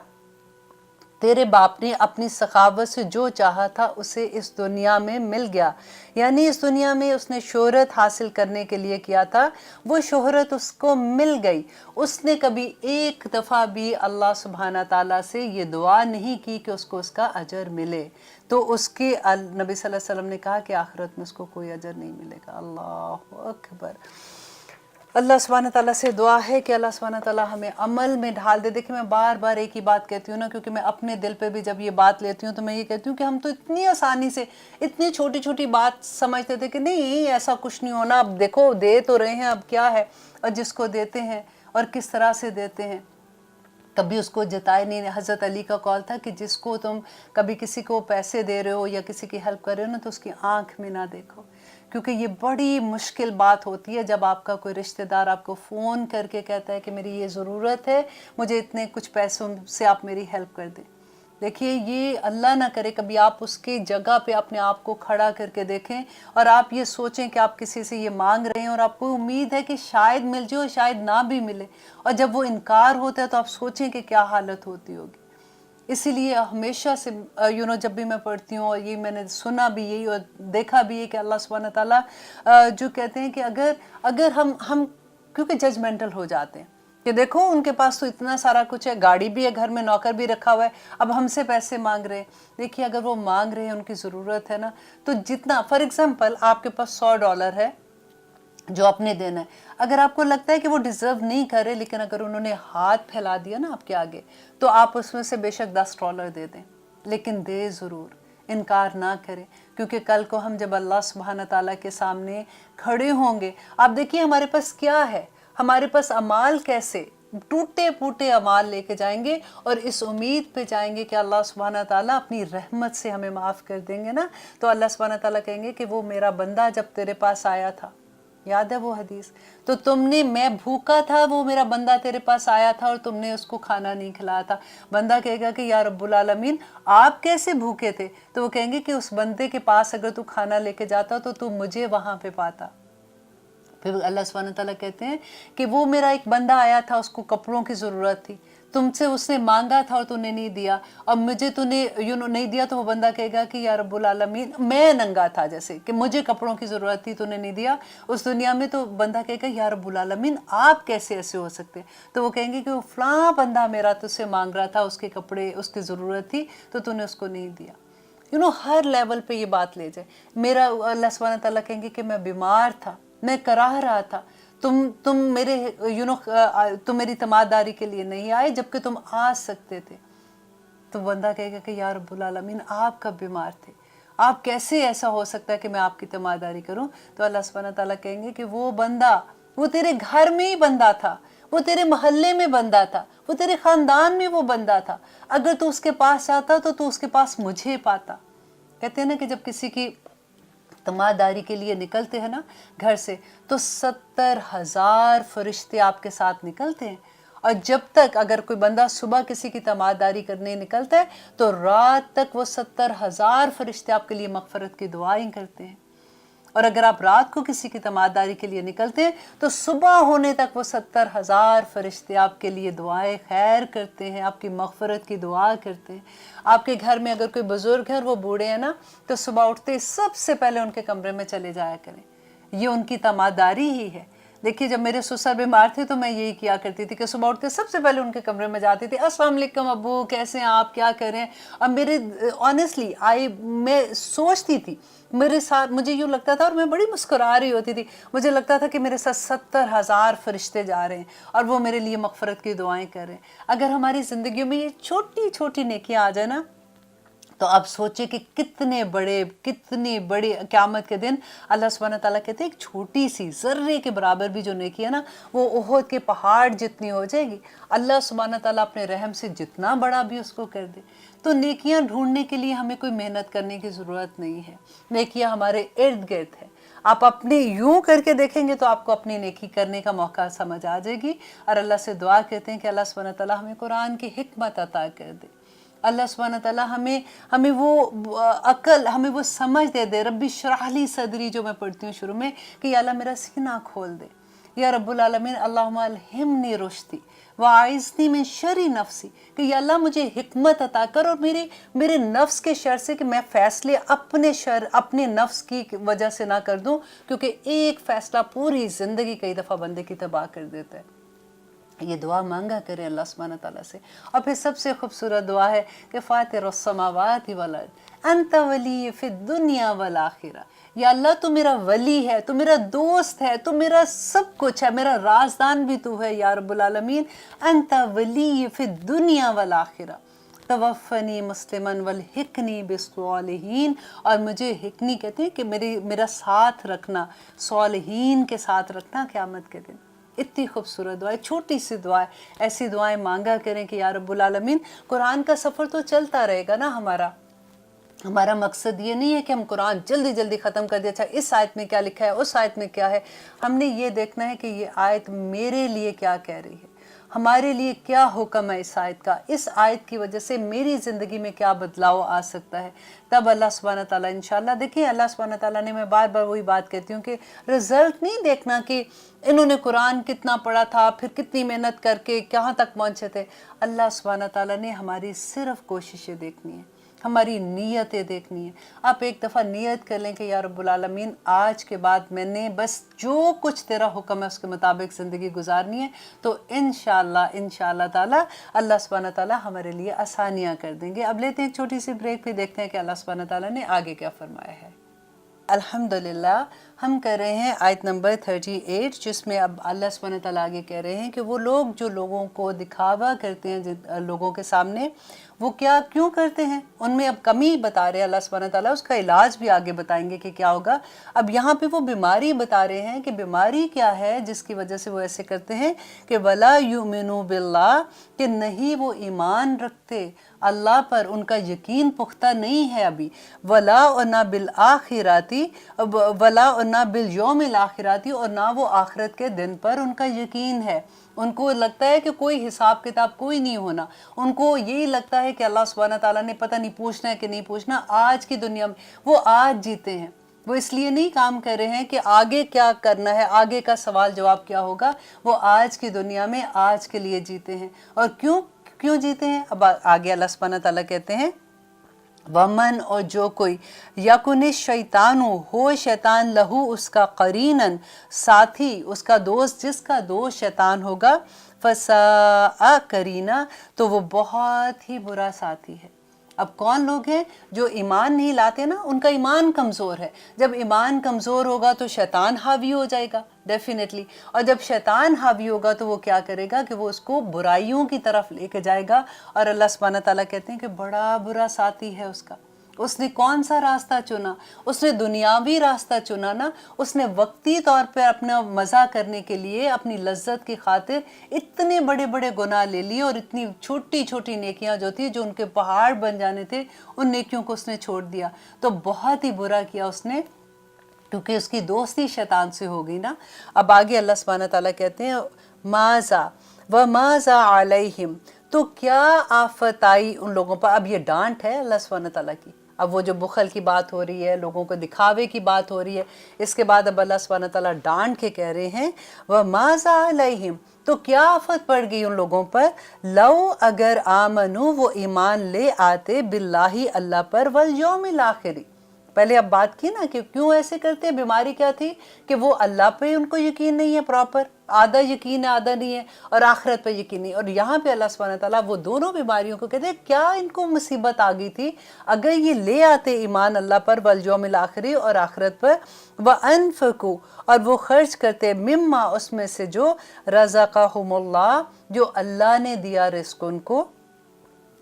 تیرے باپ نے اپنی سخاوت سے جو چاہا تھا اسے اس دنیا میں مل گیا، یعنی اس دنیا میں اس نے شہرت حاصل کرنے کے لیے کیا تھا، وہ شہرت اس کو مل گئی۔ اس نے کبھی ایک دفعہ بھی اللہ سبحانہ تعالیٰ سے یہ دعا نہیں کی کہ اس کو اس کا اجر ملے۔ تو اس کے نبی صلی اللہ علیہ وسلم نے کہا کہ آخرت میں اس کو کوئی اجر نہیں ملے گا۔ اللہ اکبر۔ اللہ سبحانہ تعالیٰ سے دعا ہے کہ اللہ سبحانہ تعالیٰ ہمیں عمل میں ڈھال دے۔ دیکھیں میں بار بار ایک ہی بات کہتی ہوں نا، کیونکہ میں اپنے دل پہ بھی جب یہ بات لیتی ہوں تو میں یہ کہتی ہوں کہ ہم تو اتنی آسانی سے اتنی چھوٹی چھوٹی بات سمجھتے تھے کہ نہیں ایسا کچھ نہیں ہونا، اب دیکھو دے تو رہے ہیں، اب کیا ہے، اور جس کو دیتے ہیں اور کس طرح سے دیتے ہیں کبھی اس کو جتائے نہیں۔ حضرت علی کا قول تھا کہ جس کو تم کبھی کسی کو پیسے دے رہے ہو یا کسی کی ہیلپ کر رہے ہو نا، تو اس کی آنکھ میں نہ دیکھو، کیونکہ یہ بڑی مشکل بات ہوتی ہے جب آپ کا کوئی رشتہ دار آپ کو فون کر کے کہتا ہے کہ میری یہ ضرورت ہے، مجھے اتنے کچھ پیسوں سے آپ میری ہیلپ کر دیں۔ دیکھیے یہ اللہ نہ کرے کبھی آپ اس کی جگہ پہ اپنے آپ کو کھڑا کر کے دیکھیں اور آپ یہ سوچیں کہ آپ کسی سے یہ مانگ رہے ہیں اور آپ کو امید ہے کہ شاید مل جائے اور شاید نہ بھی ملے، اور جب وہ انکار ہوتا ہے تو آپ سوچیں کہ کیا حالت ہوتی ہوگی۔ اسی لیے ہمیشہ سے جب بھی میں پڑھتی ہوں، اور یہ میں نے سنا بھی یہی اور دیکھا بھی ہے کہ اللہ سبحانہ تعالیٰ جو کہتے ہیں کہ اگر ہم کیونکہ ججمنٹل ہو جاتے ہیں کہ دیکھو ان کے پاس تو اتنا سارا کچھ ہے، گاڑی بھی ہے، گھر میں نوکر بھی رکھا ہوا ہے، اب ہم سے پیسے مانگ رہے ہیں۔ دیکھیے اگر وہ مانگ رہے ہیں، ان کی ضرورت ہے نا، تو جتنا فار ایگزامپل آپ کے پاس $100 ہے جو آپ نے دینا ہے، اگر آپ کو لگتا ہے کہ وہ ڈیزرو نہیں کر رہے، لیکن اگر انہوں نے ہاتھ پھیلا دیا نا آپ کے آگے، تو آپ اس میں سے بے شک $10 دے دیں، لیکن دے ضرور، انکار نہ کریں، کیونکہ کل کو ہم جب اللہ سبحانہ تعالیٰ کے سامنے کھڑے ہوں گے، آپ دیکھیے ہمارے پاس کیا ہے، ہمارے پاس اعمال کیسے ٹوٹے پھوٹے اعمال لے کے جائیں گے، اور اس امید پہ جائیں گے کہ اللہ سبحانہ تعالیٰ اپنی رحمت سے ہمیں معاف کر دیں گے نا، تو اللہ سبحانہ تعالیٰ کہیں گے کہ وہ میرا بندہ جب تیرے پاس آیا تھا، یاد ہے وہ حدیث، تو تم نے، میں بھوکا تھا، وہ میرا بندہ تیرے پاس آیا تھا اور تم نے اس کو کھانا نہیں کھلایا تھا۔ بندہ کہے گا کہ یا رب العالمین آپ کیسے بھوکے تھے؟ تو وہ کہیں گے کہ اس بندے کے پاس اگر تو کھانا لے کے جاتا تو مجھے وہاں پہ پاتا۔ پھر اللہ سبحانہ تعالیٰ کہتے ہیں کہ وہ میرا ایک بندہ آیا تھا، اس کو کپڑوں کی ضرورت تھی، तुमसे उसने मांगा था और तूने नहीं दिया, और मुझे तूने नहीं दिया, तो वो बंदा कहेगा कि या रब्बुल आलमीन मैं नंगा था, जैसे कि मुझे कपड़ों की ज़रूरत थी, तूने नहीं दिया। उस दुनिया में तो बंदा कहेगा या रब्बुल आलमीन आप कैसे ऐसे हो सकते? तो वो कहेंगे कि वो फलां बंदा मेरा तुझसे मांग रहा था, उसके कपड़े उसकी ज़रूरत थी, तो तूने उसको नहीं दिया। हर लेवल पे ये बात ले जाए। मेरा अल्लाह सुब्हानहू व तआला कहेंगे कि मैं बीमार था, मैं कराह रहा था, तुम मेरे तुम मेरी तमादारी के लिए नहीं आए जबकि तुम आ सकते थे। तो बंदा कहेगा कि या रब्बुल आलमीन आप कब बीमार थे, आप कैसे ऐसा हो सकता है कि मैं आपकी तमादारी करूं? तो अल्लाह सुब्हानहू व तआला कहेंगे कि वो बंदा, वो तेरे घर में ही बंदा था, वो तेरे मोहल्ले में बंदा था, वो तेरे खानदान में वो बंदा था, अगर तू उसके पास जाता तो तू उसके पास मुझे पाता। कहते हैं ना कि जब किसी की तमादारी के लिए निकलते हैं ना घर से, तो 70,000 फरिश्ते आपके साथ निकलते हैं। और जब तक अगर कोई बंदा सुबह किसी की तमादारी करने निकलता है तो रात तक वो 70,000 फरिश्ते आपके लिए मगफरत की दुआएं करते हैं। और अगर आप रात को किसी की तमादारी के लिए निकलते हैं तो सुबह होने तक वो 70,000 फरिश्ते आपके लिए दुआएं खैर करते हैं, आपकी मगफरत की दुआ करते हैं। आपके घर में अगर कोई बुजुर्ग है और वो बूढ़े हैं ना, तो सुबह उठते सबसे पहले उनके कमरे में चले जाया करें, ये उनकी तमादारी ही है। देखिए जब मेरे ससुर बीमार थे तो मैं यही किया करती थी कि सुबह उठते सबसे पहले उनके कमरे में जाती थी, अस्सलाम वालेकुम अब्बू, कैसे हैं आप, क्या कर रहे हैं। अब मेरे ऑनेस्टली मैं सोचती थी, मेरे साथ मुझे यूँ लगता था, और मैं बड़ी मुस्कुरा रही होती थी, मुझे लगता था कि मेरे साथ 70,000 फरिश्ते जा रहे हैं और वो मेरे लिए मगफरत की दुआएं कर रहे हैं। अगर हमारी ज़िंदगी में ये छोटी छोटी नेकियां आ जाए ना, तो आप सोचिए कि कितनी बड़ी क़यामत के दिन अल्लाह सुब्हानहू व तआला कहते हैं एक छोटी सी ज़र्रे के बराबर भी जो नेकी है ना, वो ओहद के पहाड़ जितनी हो जाएगी। अल्लाह सुब्हानहू व तआला अपने रहम से जितना बड़ा भी उसको कर दे। तो नेकियां ढूंढने के लिए हमें कोई मेहनत करने की ज़रूरत नहीं है, नेकियां हमारे इर्द गिर्द है। आप अपने यूं करके देखेंगे तो आपको अपनी नेकी करने का मौका समझ आ जाएगी। और अल्लाह से दुआ करते हैं कि अल्लाह सुब्हानहू व तआला हमें कुरान की हिकमत अता कर दे, अल्लाह सुब्हानहू व तआला हमें वो अकल, हमें वो समझ दे। रब्बी इश्रह ली सदरी जो मैं पढ़ती हूँ शुरू में, कि अल्लाह मेरा सीना खोल दे। या रब्बुल आलमीन अल्लाहुम्मा अलहिमनी रुश्दी व आइज़नी मिन शर्रि नफ्सी, कि अल्लाह मुझे हिकमत अता कर और मेरे नफ्स के शर से, कि मैं फ़ैसले अपने नफ्स की वजह से ना कर दूँ, क्योंकि एक फ़ैसला पूरी ज़िंदगी कई दफ़ा बंदे की तबाह कर देता है। ये दुआ मांगा करें अल्लाह सुब्हानहू व तआला से। और फिर सबसे खूबसूरत दुआ है कि फ़ातिरुस समावाति वल अर्द अंत वली फ़िद दुनिया वल आखिरा, या अल्लाह तू मेरा वली है, तू मेरा दोस्त है, तू मेरा सब कुछ है, मेरा राजदान भी तू है या रब्बुल आलमीन। अंत वली फ़िद दुनिया वल आखिरा तवफ़नी मुस्लिमन वल हिकनी बिस्सालिहीन, और मुझे हिकनी कहते हैं कि मेरा साथ रखना, सालिहीन के साथ रखना क़यामत के दिन। इतनी खूबसूरत दुआ है, छोटी सी दुआ है। ऐसी दुआएं मांगा करें कि या रब्बुल आलमीन, कुरान का सफ़र तो चलता रहेगा ना हमारा मकसद ये नहीं है कि हम कुरान जल्दी जल्दी ख़त्म कर दें, अच्छा इस आयत में क्या लिखा है, उस आयत में क्या है। हमने ये देखना है कि ये आयत मेरे लिए क्या कह रही है, हमारे लिए क्या हुक्म है इस आयत का, इस आयत की वजह से मेरी ज़िंदगी में क्या बदलाव आ सकता है। तब अल्लाह सुब्हानहू व तआला इंशाअल्लाह, देखिए अल्लाह सुब्हानहू व तआला ने, मैं बार बार वही बात कहती हूँ कि रिज़ल्ट नहीं देखना कि इन्होंने कुरान कितना पढ़ा था, फिर कितनी मेहनत करके कहाँ तक पहुँचे थे। अल्लाह सुब्हानहू व तआला ने हमारी सिर्फ कोशिशें देखनी है, हमारी नीयतें देखनी है। आप एक दफ़ा नीयत कर लें कि या रब्बुल आलमीन, आज के बाद मैंने बस जो कुछ तेरा हुक्म है उसके मुताबिक ज़िंदगी गुजारनी है, तो इंशाअल्लाह ताला अल्लाह सुब्हानहू व तआला हमारे लिए आसानियाँ कर देंगे। अब लेते हैं एक छोटी सी ब्रेक, फिर देखते हैं कि अल्लाह सुब्हानहू व तआला ने आगे क्या फरमाया है। अल्हम्दुलिल्लाह, हम कर रहे हैं आयत नंबर 38, जिसमें अब अल्लाह सुब्हानहू व तआला आगे कह रहे हैं कि वो लोग जो लोगों को दिखावा करते हैं लोगों के सामने, वो क्यों करते हैं, उनमें अब कमी बता रहे हैं अल्लाह सुब्हानहू व तआला। उसका इलाज भी आगे बताएंगे कि क्या होगा। अब यहाँ पे वो बीमारी बता रहे हैं कि बीमारी क्या है जिसकी वजह से वो ऐसे करते हैं, कि वला युमिनु बिल्लाह, कि नहीं वो ईमान रखते अल्लाह पर, उनका यकीन पुख्ता नहीं है अभी। वला और ना बिल आखिराती, वला और ना बिल यौमिल आखिराती, और ना वो आखिरत के दिन पर उनका यकीन है। उनको लगता है कि कोई हिसाब किताब कोई नहीं होना, उनको यही लगता है कि अल्लाह सुब्हानहू व तआला ने पता नहीं पूछना है कि नहीं पूछना। आज की दुनिया में वो आज जीते हैं, वो इसलिए नहीं काम कर रहे हैं कि आगे क्या करना है, आगे का सवाल जवाब क्या होगा। वो आज की दुनिया में आज के लिए जीते हैं। और क्यों जीते हैं? अब आगे अल्लाह सुब्हानहू व तआला कहते हैं वमन, और जो कोई यकुन शैतानु हो शैतान लहू उसका करीनन साथी, उसका दोस्त, जिसका दोस्त शैतान होगा, फसा करीना, तो वो बहुत ही बुरा साथी है। अब कौन लोग हैं जो ईमान नहीं लाते ना, उनका ईमान कमज़ोर है। जब ईमान कमज़ोर होगा तो शैतान हावी हो जाएगा डेफिनेटली, और जब शैतान हावी होगा तो वो क्या करेगा कि वो उसको बुराइयों की तरफ लेके जाएगा। और अल्लाह सुब्हानहू व तआला कहते हैं कि बड़ा बुरा साथी है उसका। उसने कौन सा रास्ता चुना? उसने दुनियावी रास्ता चुना ना। उसने वक्ती तौर पर अपना मज़ा करने के लिए, अपनी लज्जत की खातिर इतने बड़े बड़े गुनाह ले लिए, और इतनी छोटी छोटी नेकियां जो थी, जो उनके पहाड़ बन जाने थे, उन नेकियों को उसने छोड़ दिया। तो बहुत ही बुरा किया उसने, क्योंकि उसकी दोस्ती शैतान से हो गई ना। अब आगे अल्लाह सुब्हानहू व तआला कहते हैं माज़ा व माज़ा अलैहिम, तो क्या आफत आई उन लोगों पर। अब ये डांट है अल्लाह सुब्हानहू व तआला की। अब वो जो बुखल की बात हो रही है, लोगों को दिखावे की बात हो रही है, इसके बाद अब अल्लाह सुब्हानहू व तआला डांट के कह रहे हैं व माज़ा अलैहिम, तो क्या आफत पड़ गई उन लोगों पर, लव अगर आमनु, वो ईमान ले आते, बिल्लाही अल्लाह पर, वल यौमिल आखिरी। पहले अब बात की ना कि क्यों ऐसे करते हैं, बीमारी क्या थी कि वो अल्लाह पे उनको यकीन नहीं है प्रॉपर, आधा यकीन है आधा नहीं है, और आखिरत पे यकीन नहीं। और यहाँ पे अल्लाह सुब्हानहू व तआला वो दोनों बीमारियों को कहते हैं क्या इनको मुसीबत आ गई थी, अगर ये ले आते ईमान अल्लाह पर, वल यौमिल आखिरी, और आखिरत पर, व अनफकू, और वो खर्च करते, मिम्मा, उसमें से जो रज़क़हुमुल्लाह, जो अल्लाह ने दिया रिस्क उनको,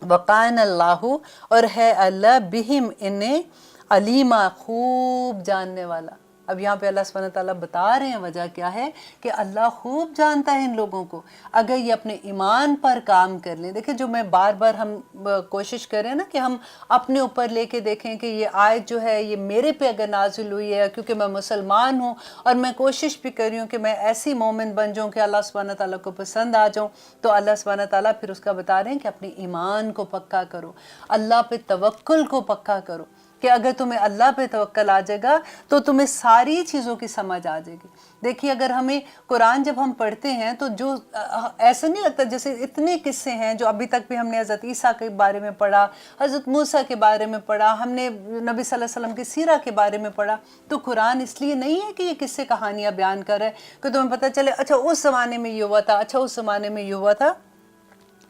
वकान अल्लाहु, और है अल्लाह बिहिम, इन्हें, अलीमा, खूब जानने वाला। अब यहाँ पे अल्लाह सुब्हानहू व तआला बता रहे हैं वजह क्या है कि अल्लाह खूब जानता है इन लोगों को, अगर ये अपने ईमान पर काम कर लें। देखिए, जो मैं बार बार हम कोशिश करें ना कि हम अपने ऊपर लेके देखें कि ये आयत जो है ये मेरे पे अगर नाजिल हुई है, क्योंकि मैं मुसलमान हूँ और मैं कोशिश भी कर रही हूँ कि मैं ऐसी मोमिन बन जाऊँ कि अल्लाह सुब्हानहू व तआला को पसंद आ जाऊँ, तो अल्लाह सुब्हानहू व तआला फिर उसका बता रहे हैं कि अपने ईमान को पक्का करो, अल्लाह पे तवक्कुल को पक्का करो, कि अगर तुम्हें अल्लाह पे तवक्कल आ जाएगा तो तुम्हें सारी चीज़ों की समझ आ जाएगी। देखिए, अगर हमें कुरान जब हम पढ़ते हैं तो जो ऐसा नहीं लगता, जैसे इतने किस्से हैं जो अभी तक भी हमने हज़रत ईसा के बारे में पढ़ा, हज़रत मूसा के बारे में पढ़ा, हमने नबी सल्लल्लाहु अलैहि वसल्लम की सीरा के बारे में पढ़ा। तो कुरान इसलिए नहीं है कि ये किस्से कहानियाँ बयान कर रहा है कि तुम्हें पता चले अच्छा उस ज़माने में ये हुआ था, अच्छा उस ज़माने में ये हुआ था।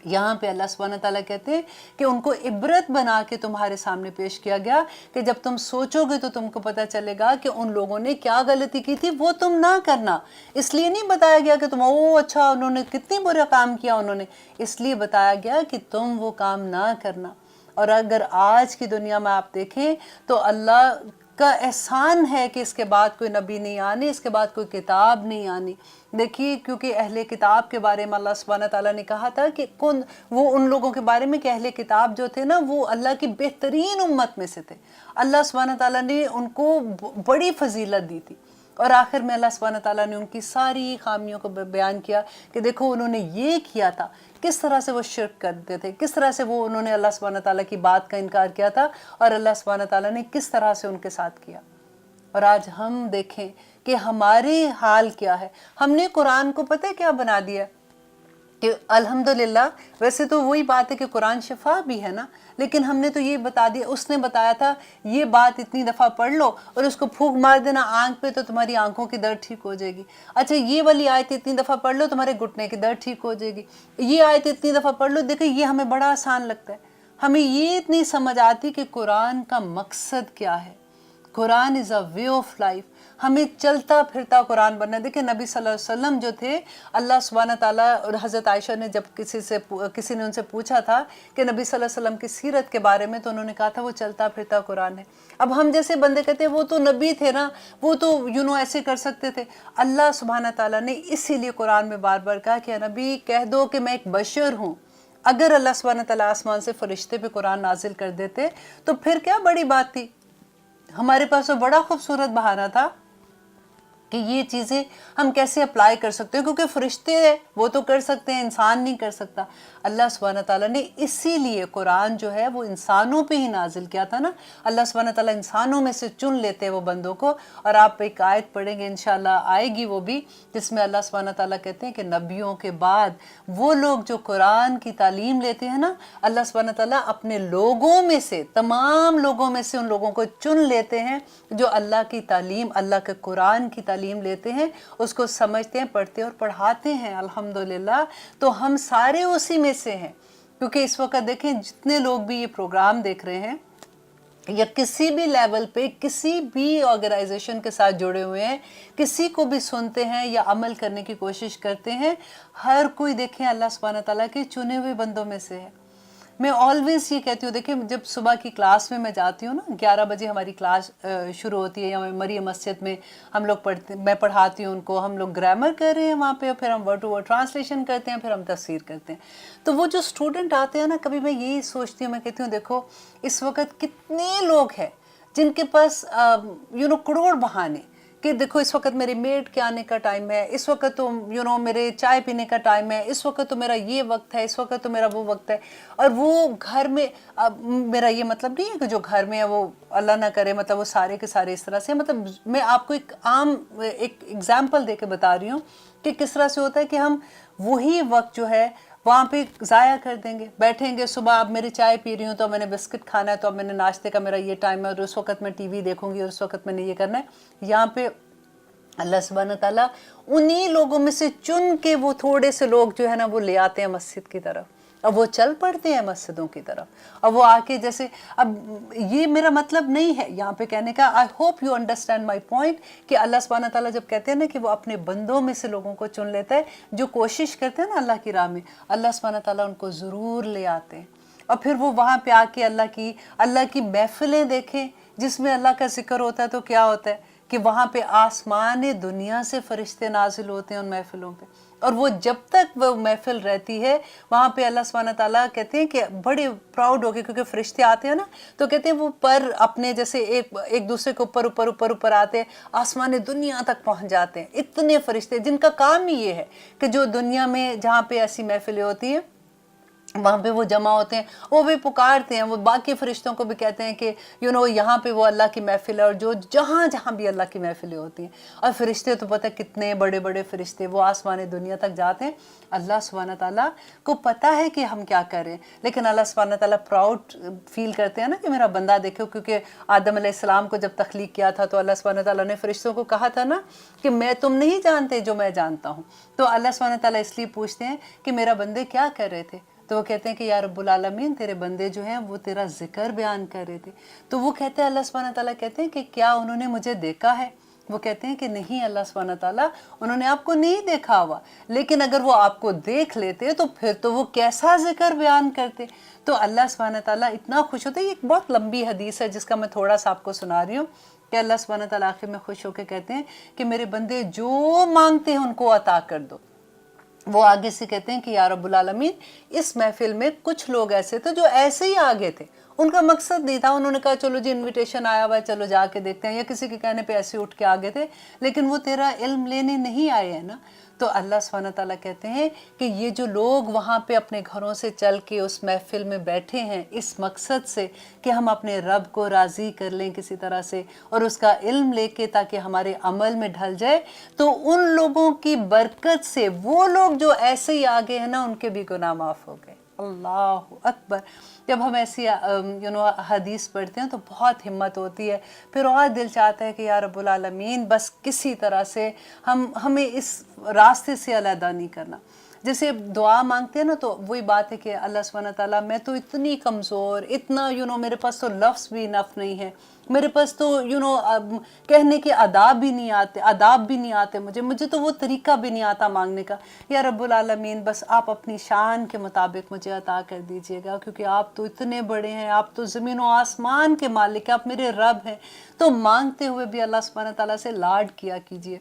यहाँ पे अल्लाह सुब्हानहू व तआला कहते हैं कि उनको इबरत बना के तुम्हारे सामने पेश किया गया, कि जब तुम सोचोगे तो तुमको पता चलेगा कि उन लोगों ने क्या गलती की थी, वो तुम ना करना। इसलिए नहीं बताया गया कि तुम अच्छा उन्होंने कितनी बुरा काम किया उन्होंने, इसलिए बताया गया कि तुम वो काम ना करना। और अगर आज की दुनिया में आप देखें तो अल्लाह का एहसान है कि इसके बाद कोई नबी नहीं आने, इसके बाद कोई किताब नहीं आनी। देखिए, क्योंकि अहले किताब के बारे में अल्लाह सुब्हानहू व तआला ने कहा था कि कौन वो उन लोगों के बारे में कि अहले किताब जो थे ना, वो अल्लाह की बेहतरीन उम्मत में से थे। अल्लाह सुब्हानहू व तआला ने उनको बड़ी फजीलत दी थी, और आखिर में अल्लाह सुब्हानहू व तआला ने उनकी सारी खामियों को बयान किया कि देखो उन्होंने ये किया था, किस तरह से वो शिर्क करते थे, किस तरह से वो उन्होंने अल्लाह सुब्हानहू व तआला की बात का इनकार किया था, और अल्लाह सुब्हानहू व तआला ने किस तरह से उनके साथ किया। और आज हम देखें कि हमारे हाल क्या है। हमने कुरान को पता है क्या बना दिया कि अल्हम्दुलिल्लाह, वैसे तो वही बात है कि कुरान शिफा भी है ना, लेकिन हमने तो ये बता दिया, उसने बताया था ये बात इतनी दफ़ा पढ़ लो और उसको फूंक मार देना आँख पे तो तुम्हारी आंखों की दर्द ठीक हो जाएगी। अच्छा, ये वाली आयत इतनी दफ़ा पढ़ लो तुम्हारे घुटने की दर्द ठीक हो जाएगी। ये आयत इतनी दफ़ा पढ़ लो। देखो, ये हमें बड़ा आसान लगता है, हमें ये इतनी समझ आती कि कुरान का मकसद क्या है। Quran is a way of life, हमें चलता फिरता कुरान बनना है। देखिए, नबी सल्लल्लाहु अलैहि वसल्लम जो थे, अल्लाह सुब्हानहू व तआला और हज़रत आयशा ने जब किसी ने उनसे पूछा था कि नबी सल्लल्लाहु अलैहि वसल्लम की सीरत के बारे में, तो उन्होंने कहा था वो चलता फिरता कुरान है। अब हम जैसे बंदे कहते हैं वो तो नबी थे ना, वो तो ऐसे कर सकते थे। अल्लाह सुब्हानहू व तआला ने इसीलिए कुरान में बार बार कहा कि नबी कह दो कि मैं एक बशर हूँ। अगर अल्लाह सुब्हानहू व तआला आसमान से फरिश्ते पे कुरान नाजिल कर देते तो फिर क्या बड़ी बात थी, हमारे पास तो बड़ा खूबसूरत बहाना था کہ یہ چیزیں ہم کیسے اپلائی کر سکتے ہیں، کیونکہ فرشتے وہ تو کر سکتے ہیں، انسان نہیں کر سکتا۔ اللہ سبحانہ تعالیٰ نے اسی لیے قرآن جو ہے وہ انسانوں پہ ہی نازل کیا تھا نا۔ اللہ سبحانہ تعالیٰ انسانوں میں سے چن لیتے ہیں وہ بندوں کو، اور آپ ایک آیت پڑھیں گے انشاءاللہ آئے گی وہ بھی، جس میں اللہ سبحانہ تعالیٰ کہتے ہیں کہ نبیوں کے بعد وہ لوگ جو قرآن کی تعلیم لیتے ہیں نا، اللہ سبحانہ تعالیٰ اپنے لوگوں میں سے، تمام لوگوں میں سے ان لوگوں کو چن لیتے ہیں جو اللہ کی تعلیم، اللہ کے قرآن کی تعلیم لیتے ہیں، اس کو سمجھتے ہیں، پڑھتے اور پڑھاتے ہیں۔ الحمدللہ تو ہم سارے اسی میں سے ہیں، کیونکہ اس وقت دیکھیں جتنے لوگ بھی یہ پروگرام دیکھ رہے ہیں یا کسی بھی لیول پہ کسی بھی آرگنائزیشن کے ساتھ جڑے ہوئے ہیں، کسی کو بھی سنتے ہیں یا عمل کرنے کی کوشش کرتے ہیں، ہر کوئی دیکھیں اللہ سبحانہ تعالیٰ کے چنے ہوئے بندوں میں سے ہے۔ میں آلویز یہ کہتی ہوں، دیکھیں جب صبح کی کلاس میں جاتی ہوں نا، 11 بجے ہماری کلاس شروع ہوتی ہے، یا مریم مسجد میں ہم لوگ پڑھتے، میں پڑھاتی ہوں ان کو، ہم لوگ گرامر کر رہے ہیں وہاں پہ، پھر ہم ورڈ ٹو ورڈ ٹرانسلیشن کرتے ہیں، پھر ہم تفسیر کرتے ہیں۔ تو وہ جو اسٹوڈنٹ آتے ہیں نا، کبھی میں یہی سوچتی ہوں، میں کہتی ہوں دیکھو اس وقت کتنے لوگ ہیں جن کے پاس کروڑ بہانے کہ دیکھو اس وقت میرے میڈ کے آنے کا ٹائم ہے، اس وقت تو میرے چائے پینے کا ٹائم ہے، اس وقت تو میرا یہ وقت ہے، اس وقت تو میرا وہ وقت ہے، اور وہ گھر میں میرا یہ مطلب نہیں ہے کہ جو گھر میں ہے وہ اللہ نہ کرے مطلب وہ سارے کے سارے اس طرح سے، مطلب میں آپ کو ایک عام ایک ایگزامپل دے کے بتا رہی ہوں کہ کس طرح سے ہوتا ہے کہ ہم وہی وقت جو ہے وہاں پہ ضائع کر دیں گے، بیٹھیں گے صبح، اب میری چائے پی رہی ہوں تو میں نے بسکٹ کھانا ہے، تو اب میں نے ناشتے کا میرا یہ ٹائم ہے، اور اس وقت میں ٹی وی دیکھوں گی، اور اس وقت میں نے یہ کرنا ہے۔ یہاں پہ اللہ سبحانہ تعالیٰ انہی لوگوں میں سے چن کے وہ تھوڑے سے لوگ جو ہے نا وہ لے آتے ہیں مسجد کی طرف، اب وہ چل پڑتے ہیں مسجدوں کی طرف، اب وہ آ کے جیسے، اب یہ میرا مطلب نہیں ہے یہاں پہ کہنے کا، I hope you understand my point، کہ اللہ سبحانہ تعالیٰ جب کہتے ہیں نا کہ وہ اپنے بندوں میں سے لوگوں کو چن لیتا ہے جو کوشش کرتے ہیں نا اللہ کی راہ میں، اللہ سبحانہ تعالیٰ ان کو ضرور لے آتے ہیں، اور پھر وہ وہاں پہ آ کے اللہ کی محفلیں دیکھیں جس میں اللہ کا ذکر ہوتا ہے، تو کیا ہوتا ہے کہ وہاں پہ آسمان دنیا سے فرشتے نازل ہوتے ہیں ان محفلوں پہ، اور وہ جب تک وہ محفل رہتی ہے وہاں پہ اللہ سبحانہ تعالیٰ کہتے ہیں کہ بڑے پراؤڈ ہو کے، کیونکہ فرشتے آتے ہیں نا تو کہتے ہیں وہ پر اپنے جیسے ایک دوسرے کے اوپر آتے ہیں، آسمان دنیا تک پہنچ جاتے ہیں، اتنے فرشتے جن کا کام ہی یہ ہے کہ جو دنیا میں جہاں پہ ایسی محفلیں ہوتی ہیں وہاں پہ وہ جمع ہوتے ہیں، وہ بھی پکارتے ہیں، وہ باقی فرشتوں کو بھی کہتے ہیں کہ یہاں پہ وہ اللہ کی محفل ہے، اور جو جہاں بھی اللہ کی محفلیں ہوتی ہیں، اور فرشتے تو پتہ کتنے بڑے بڑے فرشتے وہ آسمان دنیا تک جاتے ہیں۔ اللہ سبحانہ تعالیٰ کو پتہ ہے کہ ہم کیا کریں، لیکن اللہ سبحانہ تعالیٰ پراؤڈ فیل کرتے ہیں نا کہ میرا بندہ دیکھو، کیونکہ آدم علیہ السلام کو جب تخلیق کیا تھا تو اللہ سبحانہ تعالیٰ نے فرشتوں کو کہا تھا نا کہ میں تم نہیں جانتے جو میں جانتا ہوں، تو اللہ سبحانہ تعالیٰ اس لیے پوچھتے ہیں کہ میرا بندے کیا کر رہے تھے، تو وہ کہتے ہیں کہ یا رب العالمین تیرے بندے جو ہیں وہ تیرا ذکر بیان کر رہے تھے، تو وہ کہتے ہیں اللہ سبحانہ تعالیٰ کہتے ہیں کہ کیا انہوں نے مجھے دیکھا ہے؟ وہ کہتے ہیں کہ نہیں اللہ سبحانہ تعالیٰ انہوں نے آپ کو نہیں دیکھا ہوا، لیکن اگر وہ آپ کو دیکھ لیتے تو پھر تو وہ کیسا ذکر بیان کرتے۔ تو اللہ سبحانہ تعالیٰ اتنا خوش ہوتے، یہ ایک بہت لمبی حدیث ہے جس کا میں تھوڑا سا آپ کو سنا رہی ہوں، کہ اللہ سبحانہ تعالیٰ آخر میں خوش ہو کے کہتے ہیں کہ میرے بندے جو مانگتے ہیں ان کو عطا کر دو۔ وہ آگے سے کہتے ہیں کہ یا رب العالمین اس محفل میں کچھ لوگ ایسے تھے جو ایسے ہی آگے تھے، ان کا مقصد نہیں تھا، انہوں نے کہا چلو جی انویٹیشن آیا ہوا ہے چلو جا کے دیکھتے ہیں، یا کسی کے کہنے پہ ایسے اٹھ کے آگے تھے، لیکن وہ تیرا علم لینے نہیں آئے ہیں نا۔ تو اللہ سبحانہ تعالیٰ کہتے ہیں کہ یہ جو لوگ وہاں پہ اپنے گھروں سے چل کے اس محفل میں بیٹھے ہیں اس مقصد سے کہ ہم اپنے رب کو راضی کر لیں کسی طرح سے، اور اس کا علم لے کے تاکہ ہمارے عمل میں ڈھل جائے، تو ان لوگوں کی برکت سے وہ لوگ جو ایسے ہی آگے ہیں نا ان کے بھی گناہ معاف ہو گئے۔ اللہ اکبر۔ جب ہم ایسی حدیث پڑھتے ہیں تو بہت ہمت ہوتی ہے، پھر اور دل چاہتا ہے کہ یا رب العالمین بس کسی طرح سے ہمیں اس راستے سے علیحدہ نہیں کرنا۔ جیسے دعا مانگتے ہیں نا تو وہی بات ہے کہ اللہ سبحانہ تعالیٰ میں تو اتنی کمزور، اتنا میرے پاس تو لفظ بھی انف نہیں ہے، میرے پاس تو کہنے کے آداب بھی نہیں آتے مجھے تو وہ طریقہ بھی نہیں آتا مانگنے کا۔ یا رب العالمین بس آپ اپنی شان کے مطابق مجھے عطا کر دیجئے گا، کیونکہ آپ تو اتنے بڑے ہیں، آپ تو زمین و آسمان کے مالک ہیں، آپ میرے رب ہیں۔ تو مانگتے ہوئے بھی اللہ سبحانہ تعالیٰ سے لاڈ کیا کیجئے،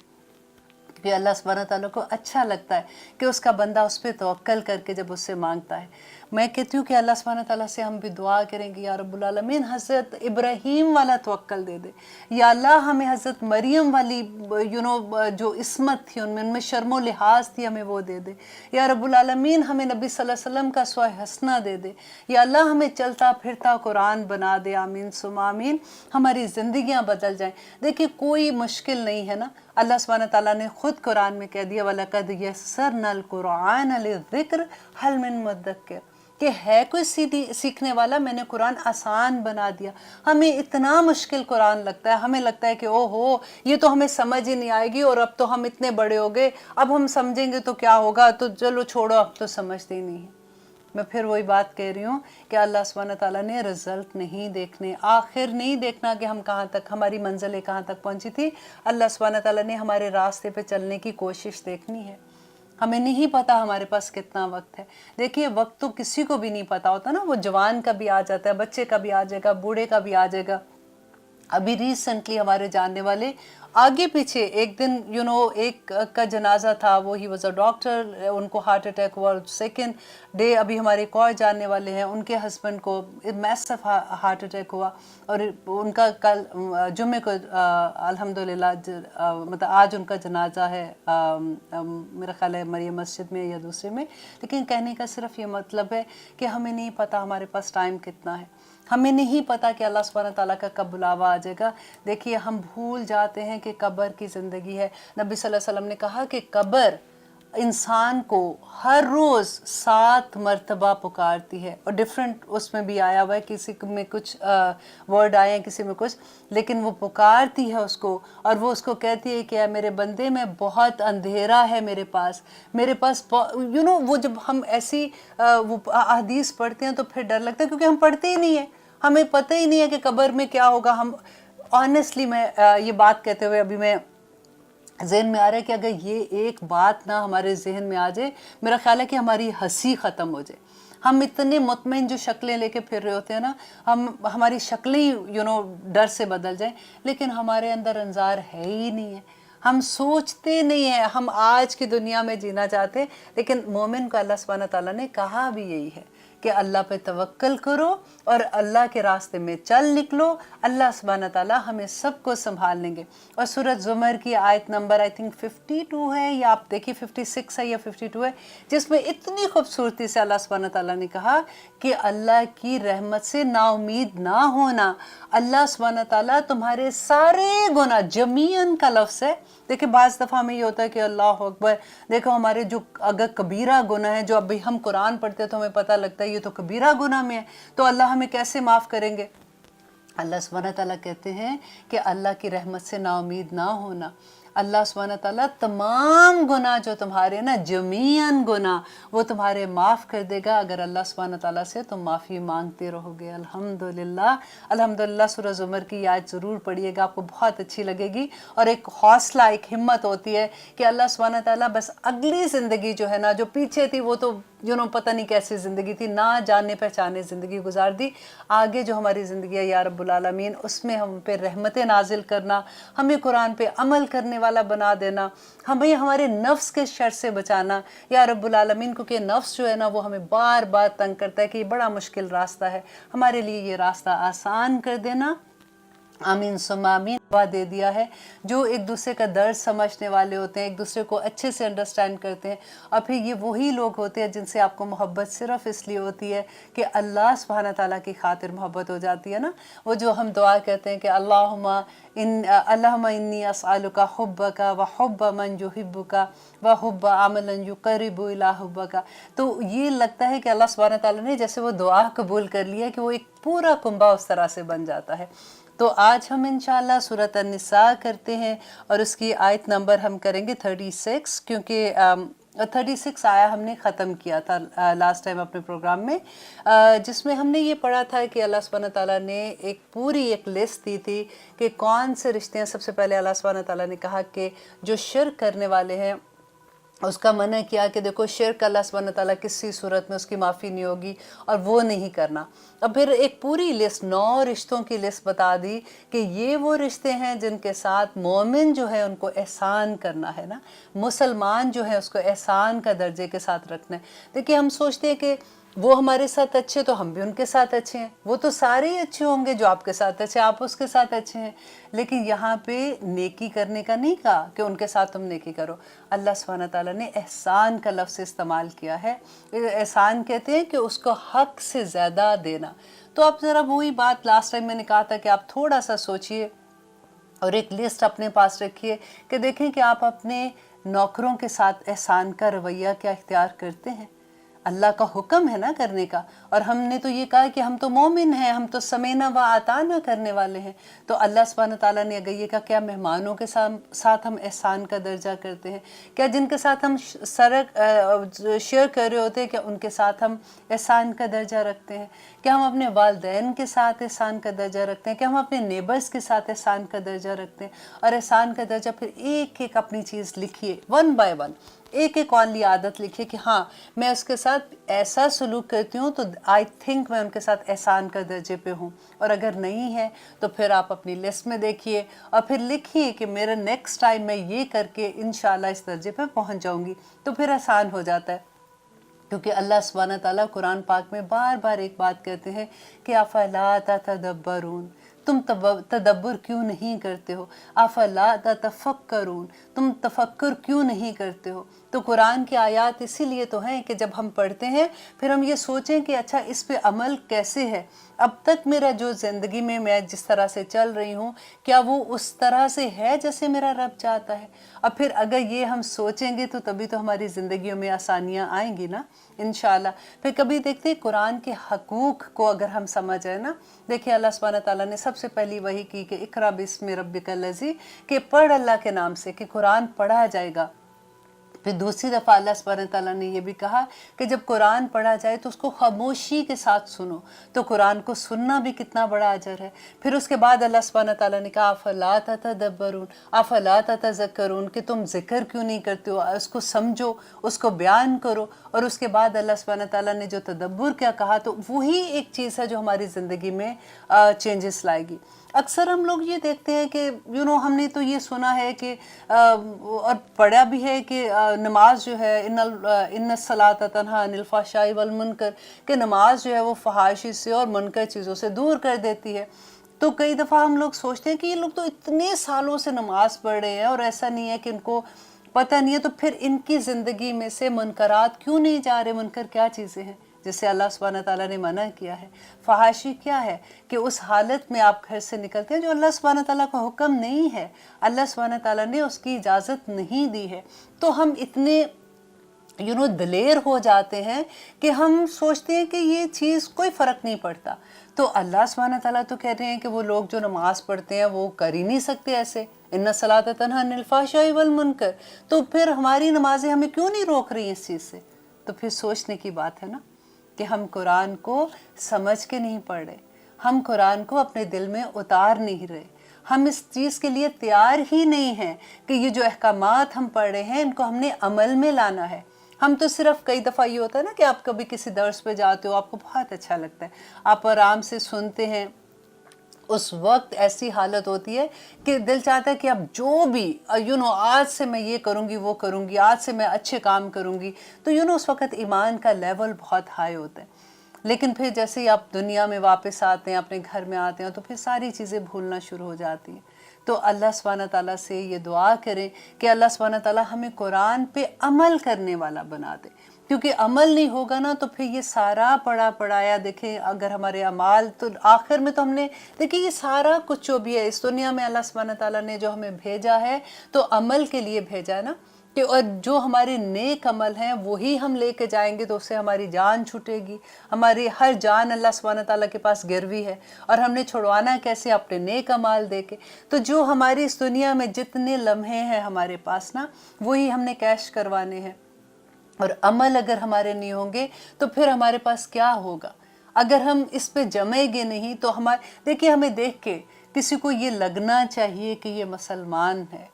کہ اللہ सुब्हान तआला को अच्छा लगता है कि उसका बंदा उस पर तवक्कल करके जब उससे मांगता है। मैं कहती हूँ कि अल्लाह सुब्हान तआला से हम भी दुआ करेंगे, या रब्बुल आलमीन हज़रत इब्राहीम वाला तवक्कल दे दे, या अल्लाह हमें हज़रत मरियम वाली जो इस्मत थी उनमें शर्मो लिहाज थी, हमें वो दे दे, या रब्बुल आलमीन हमें नबी सल्लल्लाहु अलैहि वसल्लम का स्व हसना दे दे, या अल्लाह हमें चलता फिरता कुरान बना दे, आमीन सुम आमीन, हमारी ज़िंदगियाँ बदल जाएं। देखिए कोई मुश्किल नहीं है ना, अल्लाह सुब्हान तआला ने खुद कुरान में कह दिया वलक़द यस्सरनल कुरआन लिज़िक्र हल मिन मुद्दक्किर, कि है कोई सीखने वाला, मैंने कुरान आसान बना दिया। हमें इतना मुश्किल कुरान लगता है, हमें लगता है कि ओहो ये तो हमें समझ ही नहीं आएगी, और अब तो हम इतने बड़े हो गए, अब हम समझेंगे तो क्या होगा, तो चलो छोड़ो, अब तो समझते ही नहीं है। मैं फिर वही बात कह रही हूँ कि अल्लाह सुब्हान तआला ने रिज़ल्ट नहीं देखने, आखिर नहीं देखना कि हम कहाँ तक, हमारी मंजिलें कहाँ तक पहुँची थी। अल्लाह सुब्हान तआला ने हमारे रास्ते पे चलने की कोशिश देखनी है। हमें नहीं पता हमारे पास कितना वक्त है। देखिए वक्त तो किसी को भी नहीं पता होता ना, वो जवान का भी आ जाता है, बच्चे का भी आ जाएगा, बूढ़े का भी आ जाएगा। अभी रिसेंटली हमारे जानने वाले आगे पीछे एक दिन एक का जनाजा था, वो ही वॉज अ डॉक्टर, उनको हार्ट अटैक हुआ। सेकेंड डे अभी हमारे एक और जानने वाले हैं, उनके हस्बैंड को मैसिव हार्ट अटैक हुआ, और उनका कल जुम्मे को अल्हम्दुलिल्लाह मतलब आज उनका जनाजा है, मेरा ख्याल है मरियम मस्जिद में या दूसरे में। लेकिन कहने का सिर्फ ये मतलब है कि हमें नहीं पता हमारे पास टाइम कितना है, हमें नहीं पता कि अल्लाह सुब्हान तआला का कब बुलावा आ जाएगा। देखिए हम भूल जाते हैं कि कब्र की ज़िंदगी है। नबी सल्लल्लाहु अलैहि वसल्लम ने कहा कि कब्र इंसान को हर रोज़ 7 मरतबा पुकारती है, और डिफरेंट उसमें भी आया हुआ है, किसी में कुछ वर्ड आए हैं, किसी में कुछ, लेकिन वो पुकारती है उसको, और वो उसको कहती है कि मेरे बंदे में बहुत अंधेरा है, मेरे पास वो जब हम ऐसी वो हदीस पढ़ते हैं तो फिर डर लगता है, क्योंकि हम पढ़ते ही नहीं है, हमें पता ही नहीं है कि कब्र में क्या होगा। हम ऑनेस्टली मैं ये बात कहते हुए अभी मैं ज़हन में आ रहा है कि अगर ये एक बात ना हमारे जहन में आ जाए, मेरा ख्याल है कि हमारी हंसी ख़त्म हो जाए। हम इतने मुतमईन जो शक्लें लेके फिर रहे होते हैं ना, हमारी शक्लें ही डर से बदल जाएं, लेकिन हमारे अंदर अंजार है ही नहीं है। हम सोचते नहीं है, हम आज की दुनिया में जीना चाहते हैं, लेकिन मोमिन को अल्लाह सुब्हान तआला ने कहा भी यही है कि अल्लाह पे तवक्कल करो और अल्लाह के रास्ते में चल निकलो, अल्लाह सुब्हान तआला हमें सबको संभाल लेंगे। और सूरत ज़ुमर की आयत नंबर आई थिंक 52 है, या आप देखिए 56 है या 52 है, जिसमें इतनी खूबसूरती से अल्लाह सुब्हान तआला ने कहा कि अल्लाह की रहमत से नाउमीद ना होना। अल्लाह सुब्हान तआला तुम्हारे सारे गुनाह, जमीयन का लफ्ज़ है। देखिए बाज़ दफ़ा हमें ये होता है कि अल्लाह अकबर, देखो हमारे जो अगर कबीरा गुनाह है, जो अभी हम कुरान पढ़ते हैं तो हमें पता लगता है ये तो कबीरा गुनाह में है, तो अल्लाह हमें कैसे माफ़ करेंगे। अल्लाह सुब्हान तआला कहते हैं कि अल्लाह की रहमत से नाउमीद ना होना। अल्लाह सुब्हान तआला तमाम गुनाह जो तुम्हारे ना, जमीयन गुनाह, वो तुम्हारे माफ़ कर देगा अगर अल्लाह सुब्हान तआला से तुम माफ़ी मांगते रहोगे। अल्हम्दुलिल्लाह अल्हम्दुलिल्लाह। सूरह ज़ुमर की आयत ज़रूर पढ़िएगा, आपको बहुत अच्छी लगेगी, और एक हौसला, एक हिम्मत होती है कि अल्लाह सुब्हान तआला बस अगली ज़िंदगी जो है ना, जो पीछे थी वो तो पता नहीं कैसी ज़िंदगी थी, ना जाने पहचाने ज़िंदगी गुजार दी, आगे जो हमारी ज़िंदगी है या रब्बुल आलमीन उसमें हम पे रहमतें नाजिल करना, हमें कुरान पे अमल करने वाला बना देना, हमें हमारे नफ्स के शर से बचाना या रब्बुल आलमीन, क्योंकि नफ्स जो है ना वो हमें बार बार तंग करता है कि ये बड़ा मुश्किल रास्ता है, हमारे लिए ये रास्ता आसान कर देना। आमीन सुम्मा आमीन। दुआ दे दिया है। जो एक दूसरे का दर्द समझने वाले होते हैं, एक दूसरे को अच्छे से अंडरस्टैंड करते हैं, और फिर ये वही लोग होते हैं जिनसे आपको मोहब्बत सिर्फ इसलिए होती है कि अल्लाह सुब्हान तआला की खातिर मोहब्बत हो जाती है ना। वो जो हम दुआ कहते हैं कि अल्लाहुम्मा इन्नी अस्अलुका हुब्बका व हुब्ब मन युहिब्बुका व हुब्ब अमलन युक़र्रिबु इला हुब्बका, तो ये लगता है कि अल्लाह सुब्हान तआला ने जैसे वो दुआ कबूल कर लिया कि वो एक पूरा कुंबा उस तरह से बन जाता है। तो आज हम इंशाअल्लाह सूरत अन-निसा करते हैं, और उसकी आयत नंबर हम करेंगे 36, क्योंकि 36 आया हमने ख़त्म किया था लास्ट टाइम अपने प्रोग्राम में, जिसमें हमने ये पढ़ा था कि अल्लाह सुब्हान तआला ने एक पूरी एक लिस्ट दी थी कि कौन से रिश्ते हैं। सबसे पहले अल्लाह सुब्हान तआला ने कहा कि जो शिर्क करने वाले हैं उसका मना किया कि देखो शिर्क अल्लाह सुब्हानहू तआला किसी सूरत में उसकी माफ़ी नहीं होगी और वो नहीं करना। अब फिर एक पूरी लिस्ट 9 रिश्तों की लिस्ट बता दी कि ये वो रिश्ते हैं जिनके साथ मोमिन जो है उनको एहसान करना है ना, मुसलमान जो है उसको एहसान का दर्जे के साथ रखना है। देखिए हम सोचते हैं कि वो हमारे साथ अच्छे तो हम भी उनके साथ अच्छे हैं, वो तो सारे ही अच्छे होंगे जो आपके साथ अच्छे, आप उसके साथ अच्छे हैं। लेकिन यहाँ पे नेकी करने का नहीं कहा कि उनके साथ तुम नेकी करो। अल्लाह सुब्हानहू तआला ने एहसान का लफ्ज़ इस्तेमाल किया है। एहसान कहते हैं कि उसको हक से ज़्यादा देना। तो आप ज़रा वही बात लास्ट टाइम मैंने कहा था कि आप थोड़ा सा सोचिए और एक लिस्ट अपने पास रखिए कि देखें कि आप अपने नौकरों के साथ एहसान का रवैया क्या इख्तियार करते हैं। अल्लाह का हुक्म है ना करने का, और हमने तो ये कहा कि हम तो मोमिन हैं, हम तो समेना व आताना करने वाले हैं। तो अल्लाह सुब्हानहू तआला ने अगर ये कहा क्या मेहमानों के साथ हम एहसान का दर्जा करते हैं, क्या जिनके साथ हम सड़क शेयर कर रहे होते हैं क्या उनके साथ हम एहसान का दर्जा रखते हैं, क्या हम अपने वालिदैन के साथ एहसान का दर्जा रखते हैं, क्या हम अपने नेबर्स के साथ एहसान का दर्जा रखते हैं। और एहसान का दर्जा फिर एक एक अपनी चीज़ लिखिए, 1 बाय 1 एक एक वाली आदत लिखिए कि हाँ मैं उसके साथ ऐसा सलूक करती हूँ तो आई थिंक मैं उनके साथ एहसान का दर्जे पे हूँ। और अगर नहीं है तो फिर आप अपनी लिस्ट में देखिए और फिर लिखिए कि मेरा नेक्स्ट टाइम मैं ये करके इंशाल्लाह इस दर्जे पे पहुँच जाऊँगी। तो फिर आसान हो जाता है, क्योंकि अल्लाह सुब्हानहू तआला कुरान पाक में बार बार एक बात कहते हैं कि अफला तदब्बरून, तुम तदब्बर क्यों नहीं करते हो, अफला ततफक्करून, तुम तफक्कर क्यों नहीं करते हो। तो कुरान की आयत इसीलिए तो हैं कि जब हम पढ़ते हैं फिर हम ये सोचें कि अच्छा इस पे अमल कैसे है, अब तक मेरा जो ज़िंदगी में मैं जिस तरह से चल रही हूँ क्या वो उस तरह से है जैसे मेरा रब चाहता है। अब फिर अगर ये हम सोचेंगे तो तभी तो हमारी ज़िंदगियों में आसानियाँ आएंगी ना इंशाल्लाह। फिर कभी देखते हैं कुरान के हकूक़ को अगर हम समझ आए ना, देखिए अल्लाह सुब्हानहू तआला ने सबसे पहली वही की कि इक़रा बिस्मि रब्बिकल लज़ी, कि पढ़ अल्लाह के नाम से, कि कुरान पढ़ा जाएगा। फिर दूसरी दफ़ा अल्लाह सुब्हानहू तआला ने ये भी कहा कि जब कुरान पढ़ा जाए तो उसको खामोशी के साथ सुनो, तो कुरान को सुनना भी कितना बड़ा अजर है। फिर उसके बाद अल्लाह सुब्हानहू तआला ने कहा अफला ततदब्बरून अफला ततज़क्करून, कि तुम जिक्र क्यों नहीं करते हो, उसको समझो, उसको बयान करो। और उसके बाद अल्लाह सुब्हानहू तआला ने जो तदब्बुर क्या कहा, तो वही एक चीज़ है जो हमारी ज़िंदगी में चेंजेस लाएगी। अक्सर हम लोग ये देखते हैं कि हमने तो ये सुना है कि और पढ़ा भी है कि नमाज जो है इन्न सलात तन्हा अनिल फ़हशाई वल मुनकर, कि नमाज जो है वो फहाशी से और मुनकर चीज़ों से दूर कर देती है। तो कई दफ़ा हम लोग सोचते हैं कि ये लोग तो इतने सालों से नमाज पढ़ रहे हैं और ऐसा नहीं है कि इनको पता नहीं है, तो फिर इनकी ज़िंदगी में से मुनकरात क्यों नहीं जा रहे। मुनकर क्या चीज़ें हैं जिससे अल्लाह सुब्हानहू तआला ने मना किया है। फहाशी क्या है कि उस हालत में आप घर से निकलते हैं जो अल्लाह सुब्हानहू तआला का हुक्म नहीं है, अल्लाह सुब्हानहू तआला ने उसकी इजाज़त नहीं दी है। तो हम इतने दिलेर हो जाते हैं कि हम सोचते हैं कि ये चीज़ कोई फ़र्क नहीं पड़ता। तो अल्लाह सुब्हानहू तआला तो कह रहे हैं कि वो लोग जो नमाज़ पढ़ते हैं वो कर ही नहीं सकते ऐसे, इन्ना सलात तन्हा अनिल फ़हशाई वल मुनकर। तो फिर हमारी नमाज़ें हमें क्यों नहीं रोक रही इस चीज़ से। तो फिर सोचने की बात है ना कि हम कुरान को समझ के नहीं पढ़ रहे, हम कुरान को अपने दिल में उतार नहीं रहे, हम इस चीज़ के लिए तैयार ही नहीं हैं कि ये जो अहकामात हम पढ़ रहे हैं इनको हमने अमल में लाना है। हम तो सिर्फ कई दफ़ा ये होता है ना कि आप कभी किसी दर्स पे जाते हो, आपको बहुत अच्छा लगता है, आप आराम से सुनते हैं, उस वक्त ऐसी हालत होती है कि दिल चाहता है कि अब जो भी आज से मैं ये करूँगी वो करूँगी, आज से मैं अच्छे काम करूँगी। तो उस वक्त ईमान का लेवल बहुत हाई होता है। लेकिन फिर जैसे ही आप दुनिया में वापस आते हैं, अपने घर में आते हैं, तो फिर सारी चीज़ें भूलना शुरू हो जाती हैं। तो अल्लाह सुब्हानहू तआला से ये दुआ करें कि अल्लाह सुब्हानहू तआला हमें कुरान पे अमल करने वाला बना दे, क्योंकि अमल नहीं होगा ना तो फिर ये सारा पढ़ाया देखें अगर हमारे अमाल, तो आखिर में तो हमने देखिए ये सारा कुछ जो भी है इस दुनिया में अल्लाह सुब्हानहू तआला ने जो हमें भेजा है तो अमल के लिए भेजा है ना, कि और जो हमारे नेक अमल हैं वही हम लेके जाएंगे तो उससे हमारी जान छूटेगी। हमारी हर जान अल्लाह सुब्हानहू तआला के पास गिरवी है और हमने छुड़वाना कैसे, अपने नेक अमाल दे के। तो जो हमारी इस दुनिया में जितने लम्हे हैं हमारे पास ना वही हमने कैश करवाने हैं, और अमल अगर हमारे नहीं होंगे तो फिर हमारे पास क्या होगा। अगर हम इस पे जमेंगे नहीं तो देखिए हमें देख के किसी को ये लगना चाहिए कि ये मुसलमान है,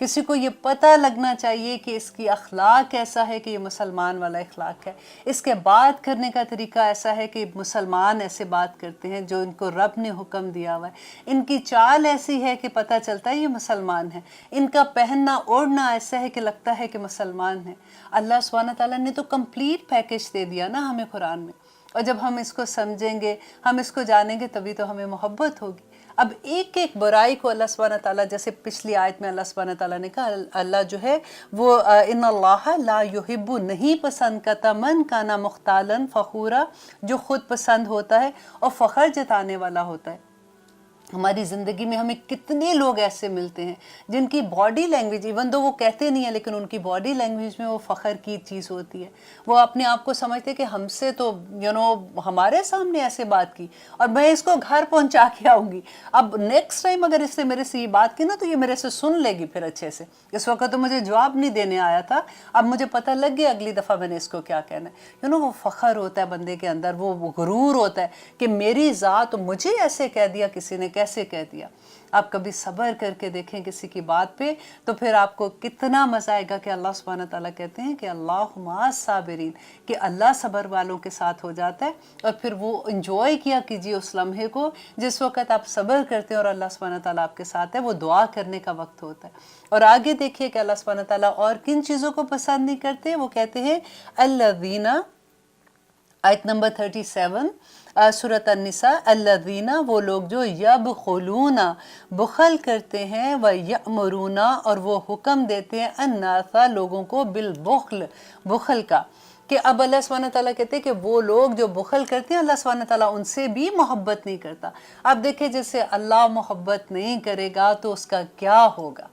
کسی کو یہ پتہ لگنا چاہیے کہ اس کی اخلاق ایسا ہے کہ یہ مسلمان والا اخلاق ہے، اس کے بات کرنے کا طریقہ ایسا ہے کہ مسلمان ایسے بات کرتے ہیں جو ان کو رب نے حکم دیا ہوا ہے، ان کی چال ایسی ہے کہ پتہ چلتا ہے یہ مسلمان ہے، ان کا پہننا اوڑھنا ایسا ہے کہ لگتا ہے کہ مسلمان ہے۔ اللہ سبحانہ تعالیٰ نے تو کمپلیٹ پیکج دے دیا نا ہمیں قرآن میں، اور جب ہم اس کو سمجھیں گے، ہم اس کو جانیں گے، تبھی تو ہمیں محبت ہوگی۔ اب ایک ایک برائی کو اللہ سبحانہ تعالیٰ، جیسے پچھلی آیت میں اللہ سبحانہ تعالیٰ نے کہا، اللہ جو ہے وہ ان اللہ لا یحب، نہیں پسند کرتا، من کانا مختالا فخورا، جو خود پسند ہوتا ہے اور فخر جتانے والا ہوتا ہے۔ ہماری زندگی میں ہمیں کتنے لوگ ایسے ملتے ہیں جن کی باڈی لینگویج، ایون دو وہ کہتے نہیں ہیں لیکن ان کی باڈی لینگویج میں وہ فخر کی چیز ہوتی ہے، وہ اپنے آپ کو سمجھتے کہ ہم سے تو ہمارے سامنے ایسے بات کی اور میں اس کو گھر پہنچا کے آؤں گی، اب نیکسٹ ٹائم اگر اس نے میرے سے یہ بات کی نا تو یہ میرے سے سن لے گی پھر اچھے سے، اس وقت تو مجھے جواب نہیں دینے آیا تھا، اب مجھے پتہ لگ گیا اگلی دفعہ میں نے اس کو کیا کہنا ہے۔ وہ فخر ہوتا ہے بندے کے اندر، وہ غرور ہوتا ہے کہ میری ذات، مجھے ایسے کہہ دیا کسی نے، کیسے کہہ دیا۔ آپ کبھی صبر کر کے دیکھیں کسی کی بات پہ تو پھر آپ کو کتنا مزہ آئے گا کہ اللہ سبحانہ تعالیٰ کہتے ہیں کہ اللہ مع الصابرین، کہ اللہ صبر والوں کے ساتھ ہو جاتا ہے، اور پھر وہ انجوائے کیا کیجیے اس لمحے کو جس وقت آپ صبر کرتے ہیں اور اللہ سبحانہ تعالیٰ آپ کے ساتھ ہے، وہ دعا کرنے کا وقت ہوتا ہے۔ اور آگے دیکھیے کہ اللہ سبحانہ تعالیٰ اور کن چیزوں کو پسند نہیں کرتے، وہ کہتے ہیں الذین، آیت نمبر 37 سورۃ النساء، الذین، وہ لوگ جو یبخلون، بخل کرتے ہیں، ویأمرون، اور وہ حکم دیتے ہیں، الناس، لوگوں کو، بالبخل، بخل کا، کہ اب اللہ سبحانہ تعالیٰ کہتے ہیں کہ وہ لوگ جو بخل کرتے ہیں اللہ سبحانہ تعالیٰ ان سے بھی محبت نہیں کرتا۔ اب دیکھیں جیسے اللہ محبت نہیں کرے گا تو اس کا کیا ہوگا،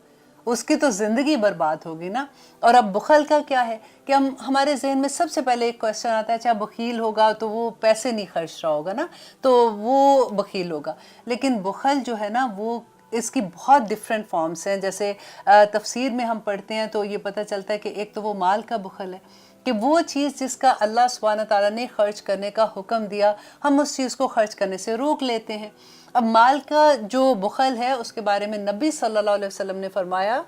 اس کی تو زندگی برباد ہوگی نا۔ اور اب بخل کا کیا ہے کہ ہمارے ذہن میں سب سے پہلے ایک کوشچن آتا ہے، چاہے بخیل ہوگا تو وہ پیسے نہیں خرچ رہا ہوگا نا، تو وہ بخیل ہوگا، لیکن بخل جو ہے نا وہ اس کی بہت ڈیفرنٹ فارمز ہیں۔ جیسے تفسیر میں ہم پڑھتے ہیں تو یہ پتہ چلتا ہے کہ ایک تو وہ مال کا بخل ہے، کہ وہ چیز جس کا اللہ سبحانہ تعالیٰ نے خرچ کرنے کا حکم دیا، ہم اس چیز کو خرچ کرنے سے روک لیتے ہیں۔ اب مال کا جو بخل ہے اس کے بارے میں نبی صلی اللہ علیہ وسلم نے فرمایا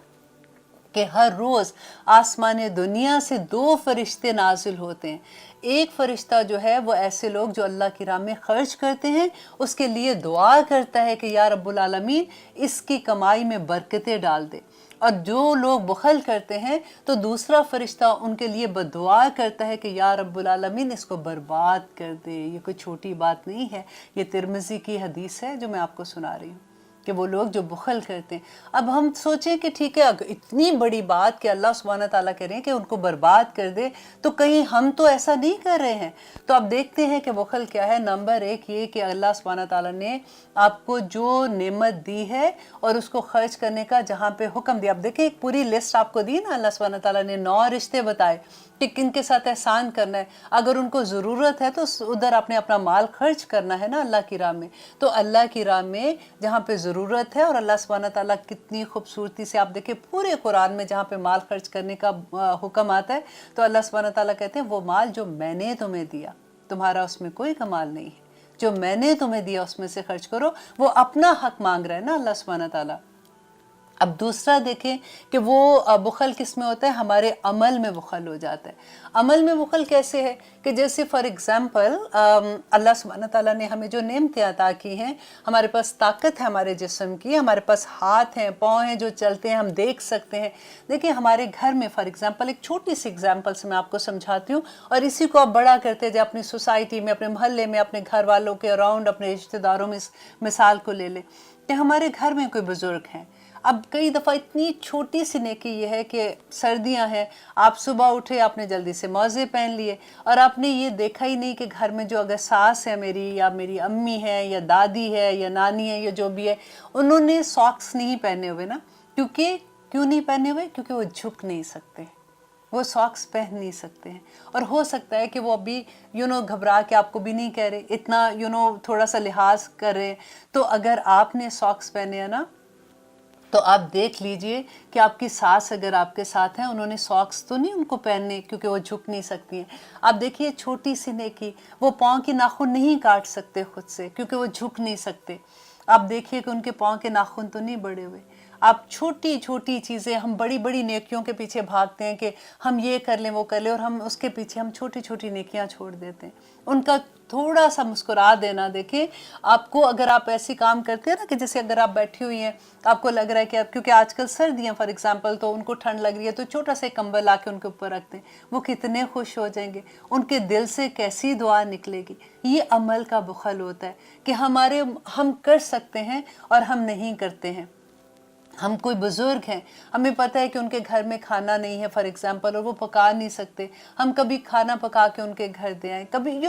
کہ ہر روز آسمان دنیا سے 2 فرشتے نازل ہوتے ہیں، ایک فرشتہ جو ہے وہ ایسے لوگ جو اللہ کی راہ میں خرچ کرتے ہیں اس کے لیے دعا کرتا ہے کہ یا رب العالمین اس کی کمائی میں برکتیں ڈال دے، اور جو لوگ بخل کرتے ہیں تو دوسرا فرشتہ ان کے لیے بددعا کرتا ہے کہ یا رب العالمین اس کو برباد کر دے۔ یہ کوئی چھوٹی بات نہیں ہے، یہ ترمذی کی حدیث ہے جو میں آپ کو سنا رہی ہوں، کہ وہ لوگ جو بخل کرتے ہیں۔ اب ہم سوچیں کہ ٹھیک ہے اتنی بڑی بات کہ اللہ سبحانہ تعالیٰ کہہ رہے ہیں کہ ان کو برباد کر دے، تو کہیں ہم تو ایسا نہیں کر رہے ہیں؟ تو اب دیکھتے ہیں کہ بخل کیا ہے۔ نمبر 1 یہ کہ اللہ سبحانہ تعالیٰ نے آپ کو جو نعمت دی ہے اور اس کو خرچ کرنے کا جہاں پہ حکم دیا، اب دیکھیں ایک پوری لسٹ آپ کو دی نا اللہ سبحانہ تعالیٰ نے، 9 رشتے بتائے کہ کن کے ساتھ احسان کرنا ہے، اگر ان کو ضرورت ہے تو ادھر آپ نے اپنا مال خرچ کرنا ہے نا اللہ کی راہ میں۔ تو اللہ کی راہ میں جہاں پہ ضرورت ہے، اور اللہ سبحانہ تعالیٰ کتنی خوبصورتی سے آپ دیکھیں پورے قرآن میں جہاں پہ مال خرچ کرنے کا حکم آتا ہے تو اللہ سبحانہ تعالیٰ کہتے ہیں وہ مال جو میں نے تمہیں دیا، تمہارا اس میں کوئی کمال نہیں ہے، جو میں نے تمہیں دیا اس میں سے خرچ کرو۔ وہ اپنا حق مانگ رہا ہے نا اللہ سبحانہ تعالیٰ۔ اب دوسرا دیکھیں کہ وہ بخل کس میں ہوتا ہے، ہمارے عمل میں بخل ہو جاتا ہے۔ عمل میں بخل کیسے ہے کہ جیسے فار ایگزامپل اللہ سبحانہ تعالیٰ نے ہمیں جو نعمتیں عطا کی ہیں، ہمارے پاس طاقت ہے ہمارے جسم کی، ہمارے پاس ہاتھ ہیں، پاؤں ہیں جو چلتے ہیں، ہم دیکھ سکتے ہیں۔ دیکھیں ہمارے گھر میں فار ایگزامپل، ایک چھوٹی سی ایگزامپل سے میں آپ کو سمجھاتی ہوں، اور اسی کو آپ بڑا کرتے جائیں اپنی سوسائٹی میں، اپنے محلے میں، اپنے گھر والوں کے اراؤنڈ، اپنے رشتہ داروں میں اس مثال کو لے لیں کہ ہمارے گھر میں کوئی بزرگ ہیں۔ اب کئی دفعہ اتنی چھوٹی سی نیکی یہ ہے کہ سردیاں ہیں، آپ صبح اٹھے، آپ نے جلدی سے موزے پہن لیے، اور آپ نے یہ دیکھا ہی نہیں کہ گھر میں جو اگر ساس ہے میری، یا میری امی ہے، یا دادی ہے، یا نانی ہے، یا جو بھی ہے، انہوں نے ساکس نہیں پہنے ہوئے نا، کیوں نہیں پہنے ہوئے؟ کیونکہ وہ جھک نہیں سکتے، وہ ساکس پہن نہیں سکتے ہیں، اور ہو سکتا ہے کہ وہ ابھی گھبرا کے آپ کو بھی نہیں کہہ رہے، اتنا تھوڑا سا لحاظ کر رہے، تو اگر آپ نے ساکس پہنے ہیں نا تو آپ دیکھ لیجئے کہ آپ کی ساس اگر آپ کے ساتھ ہیں، انہوں نے ساکس تو نہیں ان کو پہننے کیونکہ وہ جھک نہیں سکتی ہیں۔ آپ دیکھیے چھوٹی سی نیکی، وہ پاؤں کی ناخن نہیں کاٹ سکتے خود سے کیونکہ وہ جھک نہیں سکتے۔ آپ دیکھیے کہ ان کے پاؤں کے ناخن تو نہیں بڑے ہوئے۔ آپ چھوٹی چھوٹی چیزیں، ہم بڑی بڑی نیکیوں کے پیچھے بھاگتے ہیں کہ ہم یہ کر لیں وہ کر لیں، اور ہم اس کے پیچھے ہم چھوٹی چھوٹی نیکیاں چھوڑ دیتے ہیں. ان کا تھوڑا سا مسکرا دینا. دیکھیں آپ کو، اگر آپ ایسی کام کرتے ہیں نا کہ جیسے اگر آپ بیٹھی ہوئی ہیں، آپ کو لگ رہا ہے کہ کیونکہ آج کل سردیاں فار ایگزامپل، تو ان کو ٹھنڈ لگ رہی ہے تو چھوٹا سا کمبل لا کے ان کے اوپر رکھتے ہیں، وہ کتنے خوش ہو جائیں گے، ان کے دل سے کیسی دعا نکلے گی. یہ عمل کا بخل ہوتا ہے کہ ہم کر سکتے ہیں اور ہم نہیں کرتے ہیں. ہم کوئی بزرگ ہیں، ہمیں پتہ ہے کہ ان کے گھر میں کھانا نہیں ہے فار ایگزامپل، اور وہ پکا نہیں سکتے، ہم کبھی کھانا پکا کے ان کے گھر دے آئیں. کبھی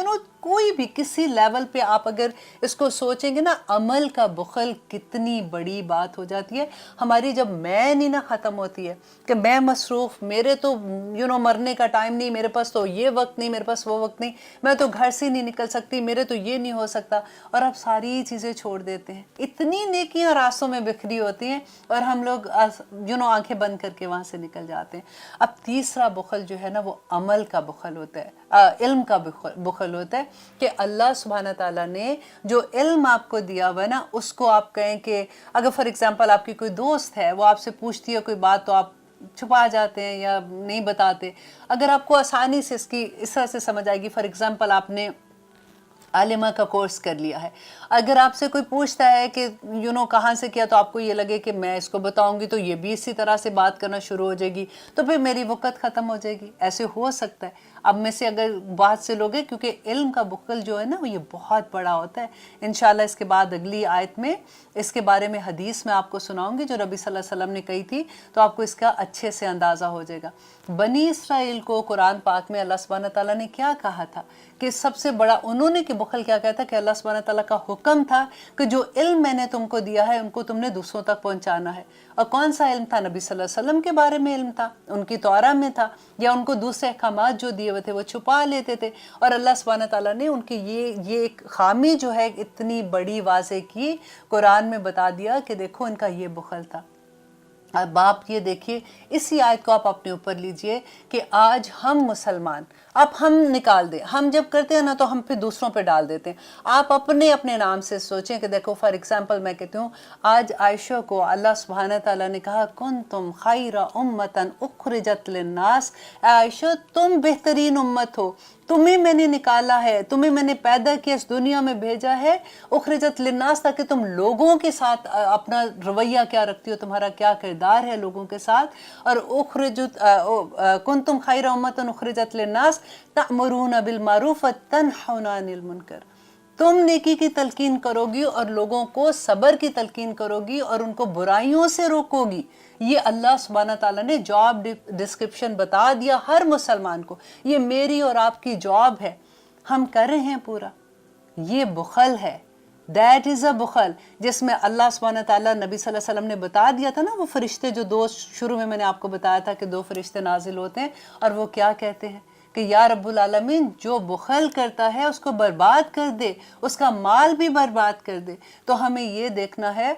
کوئی بھی کسی لیول پہ آپ اگر اس کو سوچیں گے نا، عمل کا بخل کتنی بڑی بات ہو جاتی ہے. ہماری جب میں نہیں نا ختم ہوتی ہے کہ میں مصروف، میرے تو مرنے کا ٹائم نہیں، میرے پاس تو یہ وقت نہیں، میرے پاس وہ وقت نہیں، میں تو گھر سے نہیں نکل سکتی، میرے تو یہ نہیں ہو سکتا، اور آپ ساری چیزیں چھوڑ دیتے ہیں. اتنی نیکیاں راستوں میں بکھری ہوتی ہیں اور ہم لوگ آنکھیں بند کر کے وہاں سے نکل جاتے ہیں. اب تیسرا بخل جو ہے نا وہ عمل کا بخل ہوتا ہے، علم کا بخل ہوتا ہے کہ اللہ سبحانہ تعالیٰ نے جو علم آپ کو دیا ہوا ہے نا، اس کو آپ کہیں کہ اگر فار ایگزامپل آپ کی کوئی دوست ہے، وہ آپ سے پوچھتی ہے کوئی بات تو آپ چھپا جاتے ہیں یا نہیں بتاتے. اگر آپ کو آسانی سے اس طرح سے سمجھ آئے گی، فار ایگزامپل آپ نے عالمہ کا کورس کر لیا ہے، اگر آپ سے کوئی پوچھتا ہے کہ کہاں سے کیا، تو آپ کو یہ لگے کہ میں اس کو بتاؤں گی تو یہ بھی اسی طرح سے بات کرنا شروع ہو جائے گی، تو پھر میری وقت ختم ہو جائے گی. ایسے ہو سکتا ہے. اب میں سے اگر بات سے لوگ ہیں، کیونکہ علم کا بخل جو ہے نا وہ یہ بہت بڑا ہوتا ہے. انشاءاللہ اس کے بعد اگلی آیت میں اس کے بارے میں حدیث میں آپ کو سناؤں گی جو نبی صلی اللہ علیہ وسلم نے کہی تھی، تو آپ کو اس کا اچھے سے اندازہ ہو جائے گا. بنی اسرائیل کو قرآن پاک میں اللہ سبحانہ تعالیٰ نے کیا کہا تھا کہ سب سے بڑا انہوں نے کہ بخل کیا کہتا کہ اللہ سبحانہ تعالیٰ کا حکم تھا کہ جو علم میں نے تم کو دیا ہے ان کو تم نے دوسروں تک پہنچانا ہے. اور کون سا علم تھا؟ نبی صلی اللہ علیہ وسلم کے بارے میں علم تھا، ان کی توراہ میں تھا، یا ان کو دوسرے احکامات جو دیے ہوئے تھے وہ چھپا لیتے تھے. اور اللہ سبحانہ تعالیٰ نے ان کی یہ ایک خامی جو ہے اتنی بڑی واضح کی، قرآن میں بتا دیا کہ دیکھو ان کا یہ بخل تھا. اب آپ یہ دیکھیے، اسی آیت کو آپ اپنے اوپر لیجئے کہ آج ہم مسلمان، اب ہم نکال دیں، ہم جب کرتے ہیں نا تو ہم پھر دوسروں پہ ڈال دیتے ہیں. آپ اپنے نام سے سوچیں کہ دیکھو فار ایگزامپل میں کہتی ہوں، آج عائشہ کو اللہ سبحانہ تعالیٰ نے کہا کنتم خیر امتا اخرجت للناس، عائشہ تم بہترین امت ہو، تمہیں میں نے نکالا ہے، تمہیں میں نے پیدا کیا، اس دنیا میں بھیجا ہے، اخرجت للناس، تاکہ تم لوگوں کے ساتھ اپنا رویہ کیا رکھتی ہو، تمہارا کیا کردار ہے لوگوں کے ساتھ. اور کنتم خیر امتا اخرجت للناس تأمرون بالمعروف وتنہون عن المنکر، تم نیکی کی تلقین کرو گی اور لوگوں کو صبر کی تلقین کرو گی اور ان کو برائیوں سے روکو گی. یہ اللہ سبحانہ تعالیٰ نے جاب ڈسکرپشن بتا دیا ہر مسلمان کو، یہ میری اور آپ کی جاب ہے، ہم کر رہے ہیں پورا. یہ بخل ہے، دیٹ از اے بخل، جس میں اللہ سبحانہ تعالیٰ نبی صلی اللہ علیہ وسلم نے بتا دیا تھا نا، وہ فرشتے جو دو شروع میں نے آپ کو بتایا تھا کہ 2 فرشتے نازل ہوتے ہیں اور وہ کیا کہتے ہیں کہ یا رب العالمین جو بخل کرتا ہے اس کو برباد کر دے، اس کا مال بھی برباد کر دے. تو ہمیں یہ دیکھنا ہے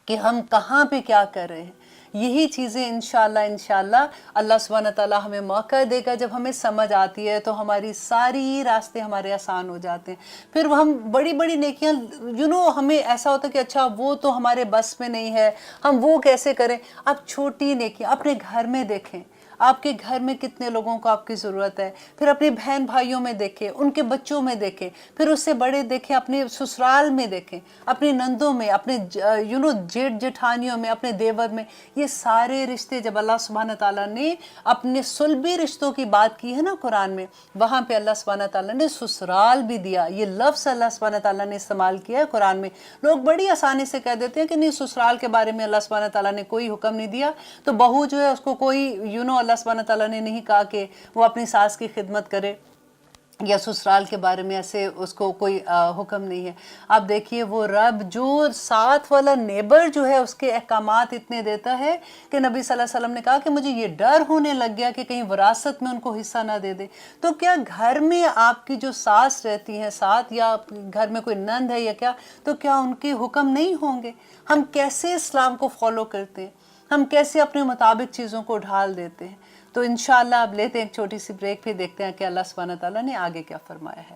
کہ ہم کہاں پہ کیا کر رہے ہیں. یہی چیزیں انشاءاللہ اللہ سبحانہ تعالیٰ ہمیں موقع دے گا. جب ہمیں سمجھ آتی ہے تو ہماری ساری راستے ہمارے آسان ہو جاتے ہیں. پھر ہم بڑی بڑی نیکیاں ہمیں ایسا ہوتا ہے کہ اچھا وہ تو ہمارے بس میں نہیں ہے، ہم وہ کیسے کریں. آپ چھوٹی نیکیاں اپنے گھر میں دیکھیں، آپ کے گھر میں کتنے لوگوں کو آپ کی ضرورت ہے. پھر اپنے بہن بھائیوں میں دیکھیں، ان کے بچوں میں دیکھیں، پھر اس سے بڑے دیکھیں اپنے سسرال میں دیکھیں، اپنی نندوں میں، اپنے جیٹ جٹھانیوں میں، اپنے دیور میں. یہ سارے رشتے جب اللہ سبحانہ تعالیٰ نے اپنے صلبی رشتوں کی بات کی ہے نا قرآن میں، وہاں پہ اللہ سبحانہ تعالیٰ نے سسرال بھی دیا. یہ لفظ اللہ سبحانہ تعالیٰ نے استعمال کیا ہے قرآن میں. لوگ بڑی آسانی سے کہہ دیتے ہیں کہ نہیں، سسرال کے بارے میں اللہ سبحانہ تعالیٰ نے کوئی حکم نہیں دیا، تو بہو جو ہے اس کو کوئی اللہ سبحانہ تعالیٰ نے نہیں کہا کہ وہ اپنی ساس کی خدمت کرے، یا سسرال کے بارے میں ایسے اس کو کوئی حکم نہیں ہے. آپ دیکھیے وہ رب جو ساتھ والا نیبر جو ہے اس کے احکامات اتنے دیتا ہے کہ نبی صلی اللہ علیہ وسلم نے کہا کہ مجھے یہ ڈر ہونے لگ گیا کہ کہیں وراثت میں ان کو حصہ نہ دے دے. تو کیا گھر میں آپ کی جو ساس رہتی ہیں ساتھ، یا گھر میں کوئی نند ہے یا کیا، تو کیا ان کے حکم نہیں ہوں گے؟ ہم کیسے اسلام کو فالو کرتے ہیں، ہم کیسے اپنے مطابق چیزوں کو ڈھال دیتے ہیں. تو انشاءاللہ اب لیتے ہیں ایک چھوٹی سی بریک، پھر دیکھتے ہیں کہ اللہ سبحانہ تعالیٰ نے آگے کیا فرمایا ہے.